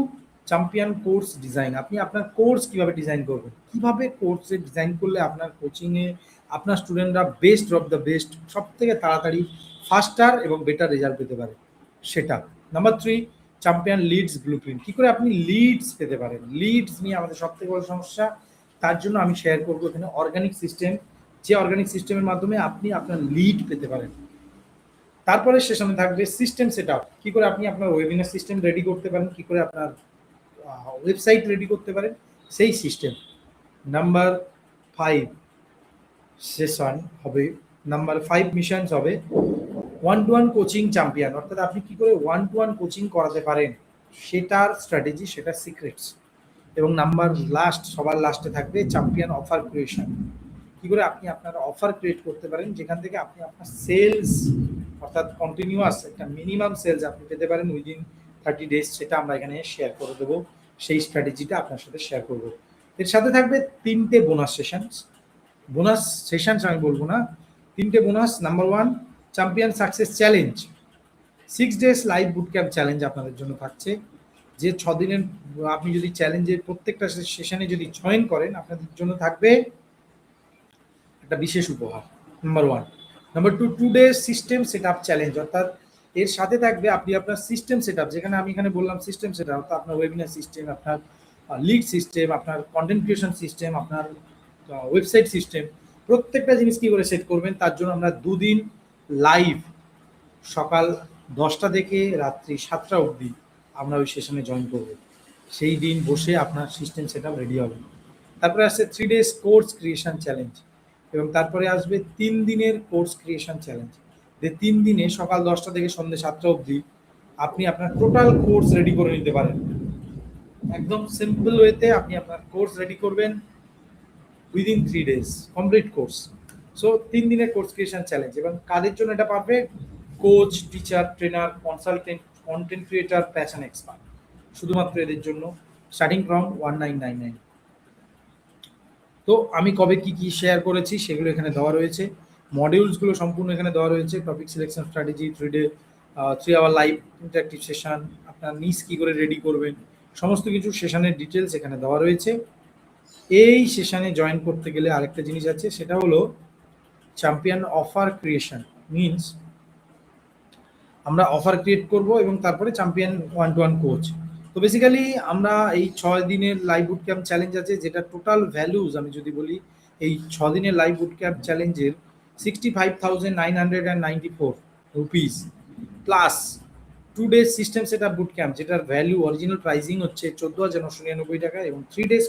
champion course design. আপনি আপনার কোর্স কিভাবে ডিজাইন করবেন, কিভাবে কোর্সে ডিজাইন করলে আপনার কোচিংয়ে আপনার স্টুডেন্টরা বেস্ট অফ দ্য বেস্ট, সব থেকে তাড়াতাড়ি ফাস্টার এবং বেটার রেজাল্ট পেতে পারে সেটা। Number 3, champion leads blueprint. কী করে আপনি লিডস পেতে পারেন, লিডস নিয়ে আমাদের সব থেকে বড় সমস্যা, তার জন্য আমি শেয়ার করবো এখানে অর্গানিক সিস্টেম, যে অর্গানিক সিস্টেমের মাধ্যমে আপনি আপনার লিড পেতে পারেন। তারপরে সেশনে থাকবে সিস্টেম সেট আপ, কী করে আপনি আপনার ওয়েবিনার সিস্টেম রেডি করতে পারেন, কী করে আপনার ওয়েবসাইট রেডি করতে পারেন, সেই সিস্টেম। নাম্বার 5 সেশন হবে, নাম্বার 5 মিশনস হবে 1-to-1 কোচিং চ্যাম্পিয়ন, অর্থাৎ আপনি কী করে 1-to-1 কোচিং করাতে পারেন সেটার স্ট্র্যাটেজি, সেটার সিক্রেটস। এবং নাম্বার লাস্ট, সবার লাস্টে থাকবে চ্যাম্পিয়ন অফার ক্রিয়েশন, কী করে আপনি আপনার অফার ক্রিয়েট করতে পারেন, যেখান থেকে আপনি আপনার সেলস, অর্থাৎ কন্টিনিউয়াস একটা মিনিমাম সেলস আপনি পেতে পারেন উইদিন 30 ডেজ। সেটা আমরা এখানে শেয়ার করে দেবো, সেই স্ট্র্যাটেজিটা আপনার সাথে শেয়ার করব। এর সাথে থাকবে 3টে বোনাস সেশনস, আমি বলবো না, 3টে bonus. Number 1, champion success challenge, 6 days live boot camp challenge আপনাদের জন্য থাকছে, যে 6 দিনের আপনি যদি চ্যালেঞ্জের প্রত্যেকটা সেশনে যদি জয়েন করেন, আপনাদের জন্য থাকবে একটা বিশেষ উপহার। Number 1। Number 2, 2 days system set up challenge, অর্থাৎ এর সাথে থাকবে আপনি আপনার সিস্টেম সেট আপ, যেখানে আমি এখানে বললাম সিস্টেম সেট আপ, অর্থাৎ আপনার ওয়েবিনার সিস্টেম, আপনার লিড সিস্টেম, আপনার কন্টেন্ট ক্রিয়েশন সিস্টেম, আপনার ওয়েবসাইট সিস্টেম, প্রত্যেকটা জিনিস কী করে সেট করবেন, তার জন্য আমরা 2 দিন লাইভ সকাল 10টা থেকে রাত্রি 7টা অবধি আমরা ওই সেশনে জয়েন করব। সেই দিন বসে আপনার সিস্টেম সেট আপ রেডি হবে। তারপরে আসছে 3 ডেজ কোর্স ক্রিয়েশন চ্যালেঞ্জ, এবং তারপরে আসবে 3 দিনের কোর্স ক্রিয়েশন চ্যালেঞ্জ, যে 3 দিনে সকাল 10টা থেকে সন্ধ্যে 7টা অবধি আপনি আপনার টোটাল কোর্স রেডি করে নিতে পারেন। একদম সিম্পল ওয়েতে আপনি আপনার কোর্স রেডি করবেন within 3 days, complete course. So 3 দিনের কোর্স ক্রিয়েশন চ্যালেঞ্জ। এবং কাদের জন্য এটা perfect? Coach, teacher, trainer, consultant, content creator, passion expert, শুধুমাত্র এদের জন্য, স্টার্টিং ফ্রম 1999। তো আমি কবে কি কি শেয়ার করেছি সেগুলো এখানে দেওয়া রয়েছে, মডিউলসগুলো সম্পূর্ণ এখানে দেওয়া রয়েছে, topic selection strategy, 3 day 3 our live interactive session, আপনার নিজ কী করে রেডি করবেন, সমস্ত কিছু সেশনের ডিটেলস এখানে দেওয়া রয়েছে। এই সেশনে জয়েন করতে গেলে আরেকটা জিনিস আছে, সেটা হলো চ্যাম্পিয়ন অফার ক্রিয়েশন। মিনস আমরা অফার ক্রিয়েট করব এবং তারপরে চ্যাম্পিয়ন 1-to-1 কোচ। তো বেসিক্যালি আমরা এই 6 দিনের লাইভ বুট ক্যাম্প চ্যালেঞ্জ আছে, যেটা টোটাল ভ্যালুজ আমি যদি বলি, এই 6 দিনের লাইভ বুট ক্যাম্প চ্যালেঞ্জের 65,994 rupees plus 2 days system set up boot camp, যেটার ভ্যালু অরিজিনাল প্রাইসিং হচ্ছে 14,999 টাকা, এবং 3 days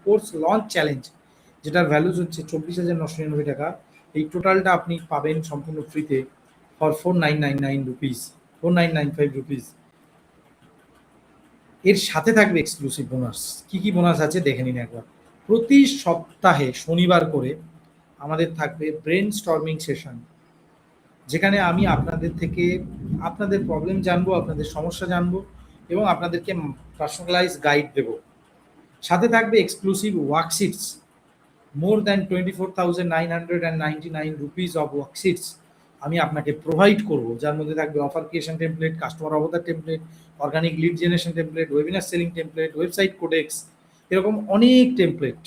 কোর্স লঞ্চ চ্যালেঞ্জ, যেটার ভ্যালুজ হচ্ছে 24,999 টাকা। এই টোটালটা আপনি পাবেন সম্পূর্ণ ফ্রিতে ফর 4999 রুপিস, 4995 রুপিস। এর সাথে থাকবে এক্সক্লুসিভ বোনাস। কি কি বোনাস আছে দেখে নিন একবার। প্রতি সপ্তাহে শনিবার করে আমাদের থাকবে ব্রেন স্টর্মিং সেশন, যেখানে আমি আপনাদের থেকে আপনাদের প্রবলেম জানবো, আপনাদের সমস্যা জানবো এবং আপনাদেরকে পার্সোনালাইজ গাইড দেব। সাথে থাকবে exclusive worksheets, more than 24,999 rupees of worksheets আমি আপনাকে প্রোভাইড করব, যার মধ্যে থাকবে offer creation template, customer avatar template, organic lead generation template, webinar selling template, website codex, এরকম অনেক template,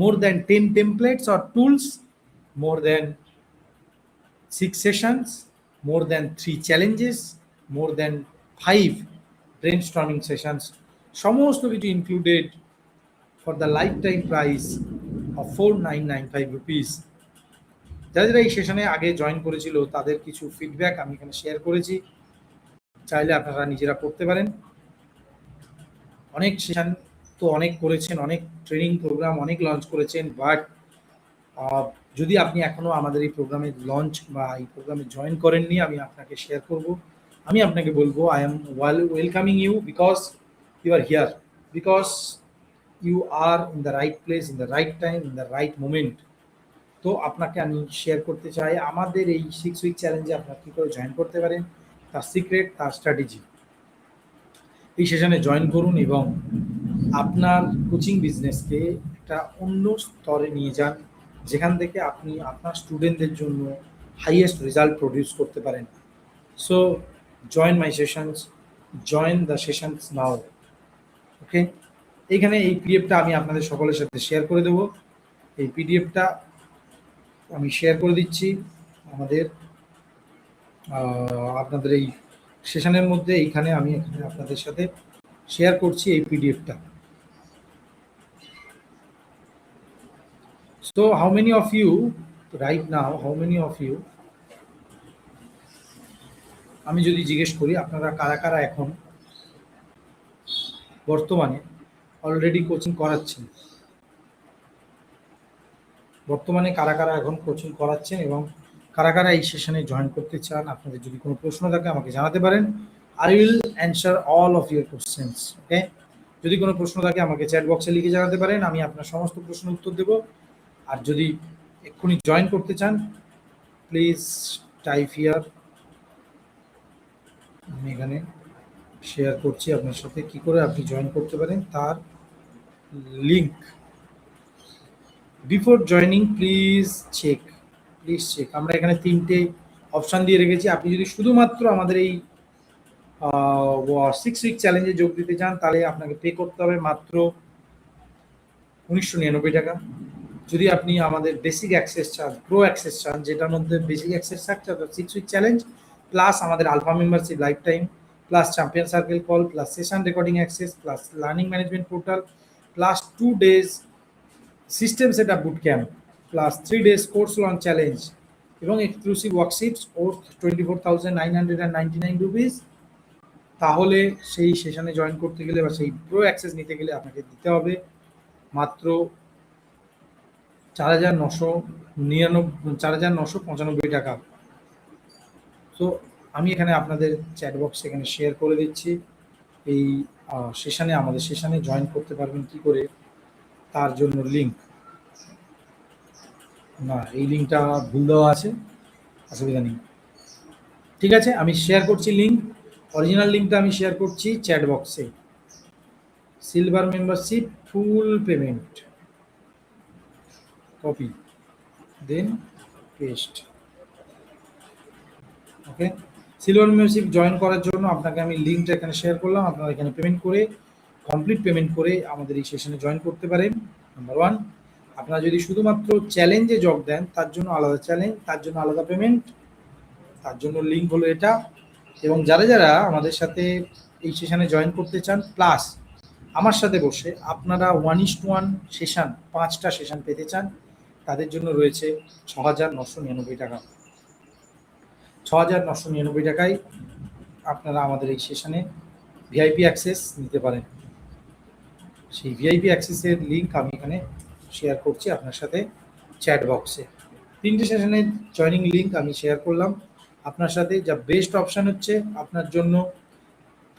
more than 10 templates or tools, more than 6 sessions, more than 3 challenges, more than 5 brainstorming sessions, সমস্ত কিছু included for the lifetime price of 4995 rupees. যারা যারা এই সেশনে আগে জয়েন করেছিল তাদের কিছু ফিডব্যাক আমি এখানে শেয়ার করেছি, চাইলে আপনারা নিজেরা পড়তে পারেন। অনেক সেশন তো অনেক করেছেন, অনেক ট্রেনিং প্রোগ্রাম অনেক লঞ্চ করেছেন, বাট যদি আপনি এখনও আমাদের এই প্রোগ্রামে লঞ্চ বা এই প্রোগ্রামে জয়েন করেননি, আমি আপনাকে শেয়ার করব, আমি আপনাকে বলবো I am welcoming you, because you are here, because you are in the right place, in the right time, in the right moment. তো আপনাকে আমি শেয়ার করতে চাই আমাদের এই 6 উইক চ্যালেঞ্জে আপনারা কী করে জয়েন করতে পারেন, তার সিক্রেট, তার স্ট্র্যাটেজি। এই সেশনে জয়েন করুন এবং আপনার কোচিং বিজনেসকে একটা অন্য স্তরে নিয়ে যান, যেখান থেকে আপনি আপনার স্টুডেন্টদের জন্য হাইয়েস্ট রেজাল্ট প্রডিউস করতে পারেন। So join my sessions, join the sessions now. Okay, এইখানে এই পিডিএফটা আমি আপনাদের সকলের সাথে শেয়ার করে দেবো। এই পিডিএফটা আমি শেয়ার করে দিচ্ছি আমাদের আপনাদের এই সেশনের মধ্যে। এইখানে আমি এখানে আপনাদের সাথে শেয়ার করছি এই পিডিএফটা। So how many of you right now, how many of you, আমি যদি জিজ্ঞেস করি আপনারা কারা কারা এখন বর্তমানে অলরেডি কোচিং করাচ্ছেন, বর্তমানে কারা কারা এখন কোচিং করাচ্ছেন এবং কারা কারা এই সেশনে জয়েন করতে চান, আপনাদের যদি কোনো প্রশ্ন থাকে আমাকে জানাতে পারেন। I will answer all of your questions. Okay, যদি কোনো প্রশ্ন থাকে আমাকে চ্যাট বক্সে লিখে জানাতে পারেন, আমি আপনার সমস্ত প্রশ্নের উত্তর দেব। আর যদি এক্ষুনি জয়েন করতে চান প্লিজ টাইপ হিয়ার, আমি এখানে শেয়ার করছি আপনার সাথে কি করে আপনি জয়েন করতে পারেন তার link. Before joining please check, আমরা এখানে 3টে অপশান দিয়ে রেখেছি। আপনি যদি শুধুমাত্র আমাদের এই 6 উইক চ্যালেঞ্জে যোগ দিতে চান তাহলে আপনাকে পে করতে হবে মাত্র 1999 টাকা। যদি আপনি আমাদের বেসিক অ্যাক্সেস চান, প্রো অ্যাক্সেস চান, যেটার মধ্যে বেসিক অ্যাক্সেস থাকছে 6 উইক চ্যালেঞ্জ প্লাস আমাদের alpha membership lifetime, plus champion circle call, plus session recording access, plus learning management portal, plus 2 days system set up boot camp, plus 3 days course launch challenge এবং এক্সক্লুসিভ ওয়ার্কশিটস ওর্থ 24,999 রুপিস, তাহলে সেই সেশনে জয়েন করতে গেলে বা সেই প্রো অ্যাক্সেস নিতে গেলে আপনাকে দিতে হবে মাত্র 4,995 টাকা। তো আমি এখানে আপনাদের চ্যাট বক্স এখানে শেয়ার করে দিচ্ছি। এই সেশনে, আমাদের সেশনে জয়েন করতে পারবেন কি করে, তার জন্য লিঙ্ক, না এই লিঙ্কটা ভুল দেওয়া আছে, অসুবিধা নেই। ঠিক আছে, আমি শেয়ার করছি লিঙ্ক, অরিজিনাল লিঙ্কটা আমি শেয়ার করছি চ্যাট বক্সে। Silver membership full payment, copy, then paste. Okay, silver membership join করার জন্য আপনাকে আমি লিঙ্কটা এখানে শেয়ার করলাম। আপনারা এখানে পেমেন্ট করে, কমপ্লিট পেমেন্ট করে আমাদের এই সেশনে জয়েন করতে পারেন। নাম্বার ওয়ান, আপনারা যদি শুধুমাত্র চ্যালেঞ্জে যোগ দেন তার জন্য আলাদা চ্যালেঞ্জ, তার জন্য আলাদা পেমেন্ট, তার জন্য লিঙ্ক হলো এটা। এবং যারা যারা আমাদের সাথে এই সেশনে জয়েন করতে চান, প্লাস আমার সাথে বসে আপনারা 1:1 সেশন, 5টা সেশন পেতে চান, তাদের জন্য রয়েছে 6,999 টাকা। 6,999 টাকায় আপনারা আমাদের এই সেশনে ভিআইপি অ্যাক্সেস নিতে পারেন। সেই ভিআইপি অ্যাক্সেসের লিঙ্ক আমি এখানে শেয়ার করছি আপনার সাথে চ্যাট বক্সে। 3টে সেশনের জয়নিং লিঙ্ক আমি শেয়ার করলাম আপনার সাথে। যা বেস্ট অপশান হচ্ছে আপনার জন্য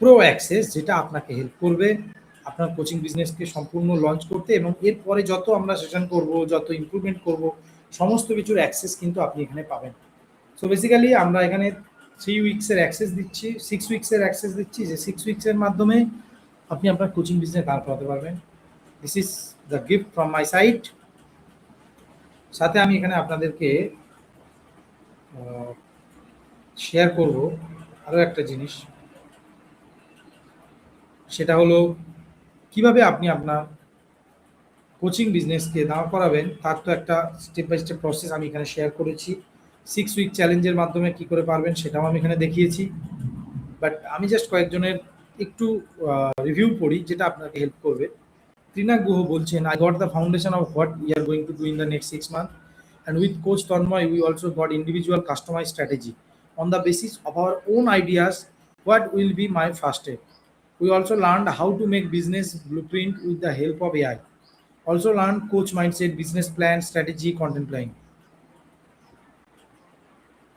প্রো অ্যাক্সেস, যেটা আপনাকে হেল্প করবে আপনার কোচিং বিজনেসকে সম্পূর্ণ লঞ্চ করতে, এবং এরপরে যত আমরা সেশন করব, যত ইমপ্রুভমেন্ট করব, সমস্ত কিছুর অ্যাক্সেস কিন্তু আপনি এখানে পাবেন। সো বেসিক্যালি আমরা এখানে 3 উইকসের অ্যাক্সেস দিচ্ছি, 6 উইকসের অ্যাক্সেস দিচ্ছি, যে 6 উইকসের মাধ্যমে আপনি আপনার কোচিং বিজনেস দাঁড় করাতে পারবেন। This is the gift from my side. সাথে আমি এখানে আপনাদেরকে শেয়ার করব আরও একটা জিনিস, সেটা হলো কিভাবে আপনি আপনার কোচিং বিজনেসকে দাঁড় করাবেন, তার তো একটা স্টেপ বাই স্টেপ প্রসেস আমি এখানে শেয়ার করেছি। 6 উইক চ্যালেঞ্জের মাধ্যমে কি করে পারবেন সেটাও আমি এখানে দেখিয়েছি। বাট আমি জাস্ট কয়েকজনের একটু রিভিউ পড়ি, যেটা আপনাকে হেল্প করবে। ত্রিনাক গুহ বলছেন, I got the foundation of what we are going to do in the next 6 months, and with Coach Tanmoy we also got individual customized strategy on the basis of our own ideas. What will be my first step? We also learned how to make business blueprint with the help of AI. Also learned coach mindset, business plan, strategy, content planning.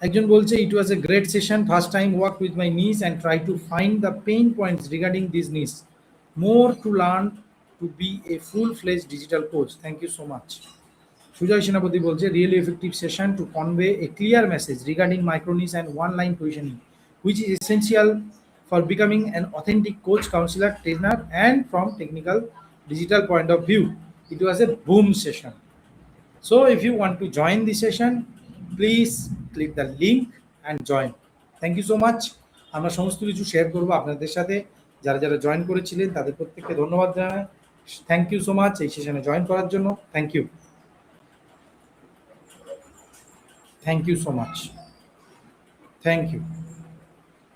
একজন বলছে, it was a great session, first time work with my niece and try to find the pain points regarding this niche. More to learn to be a full-fledged digital coach. Thank you so much. Sujoy Senapati বলছে, really effective session to convey a clear message regarding micro niche and one-line positioning, which is essential for becoming an authentic coach, counselor, trainer, and from technical digital point of view. It was a boom session. So if you want to join the session, please click the link and join. Thank you so much. আমরা সমস্ত কিছু শেয়ার করবো আপনাদের সাথে। যারা যারা জয়েন করেছিলেন তাদের প্রত্যেককে ধন্যবাদ জানাই। থ্যাংক ইউ সো মাচ এই সেশনে জয়েন করার জন্য। Thank you, thank you so much, thank you.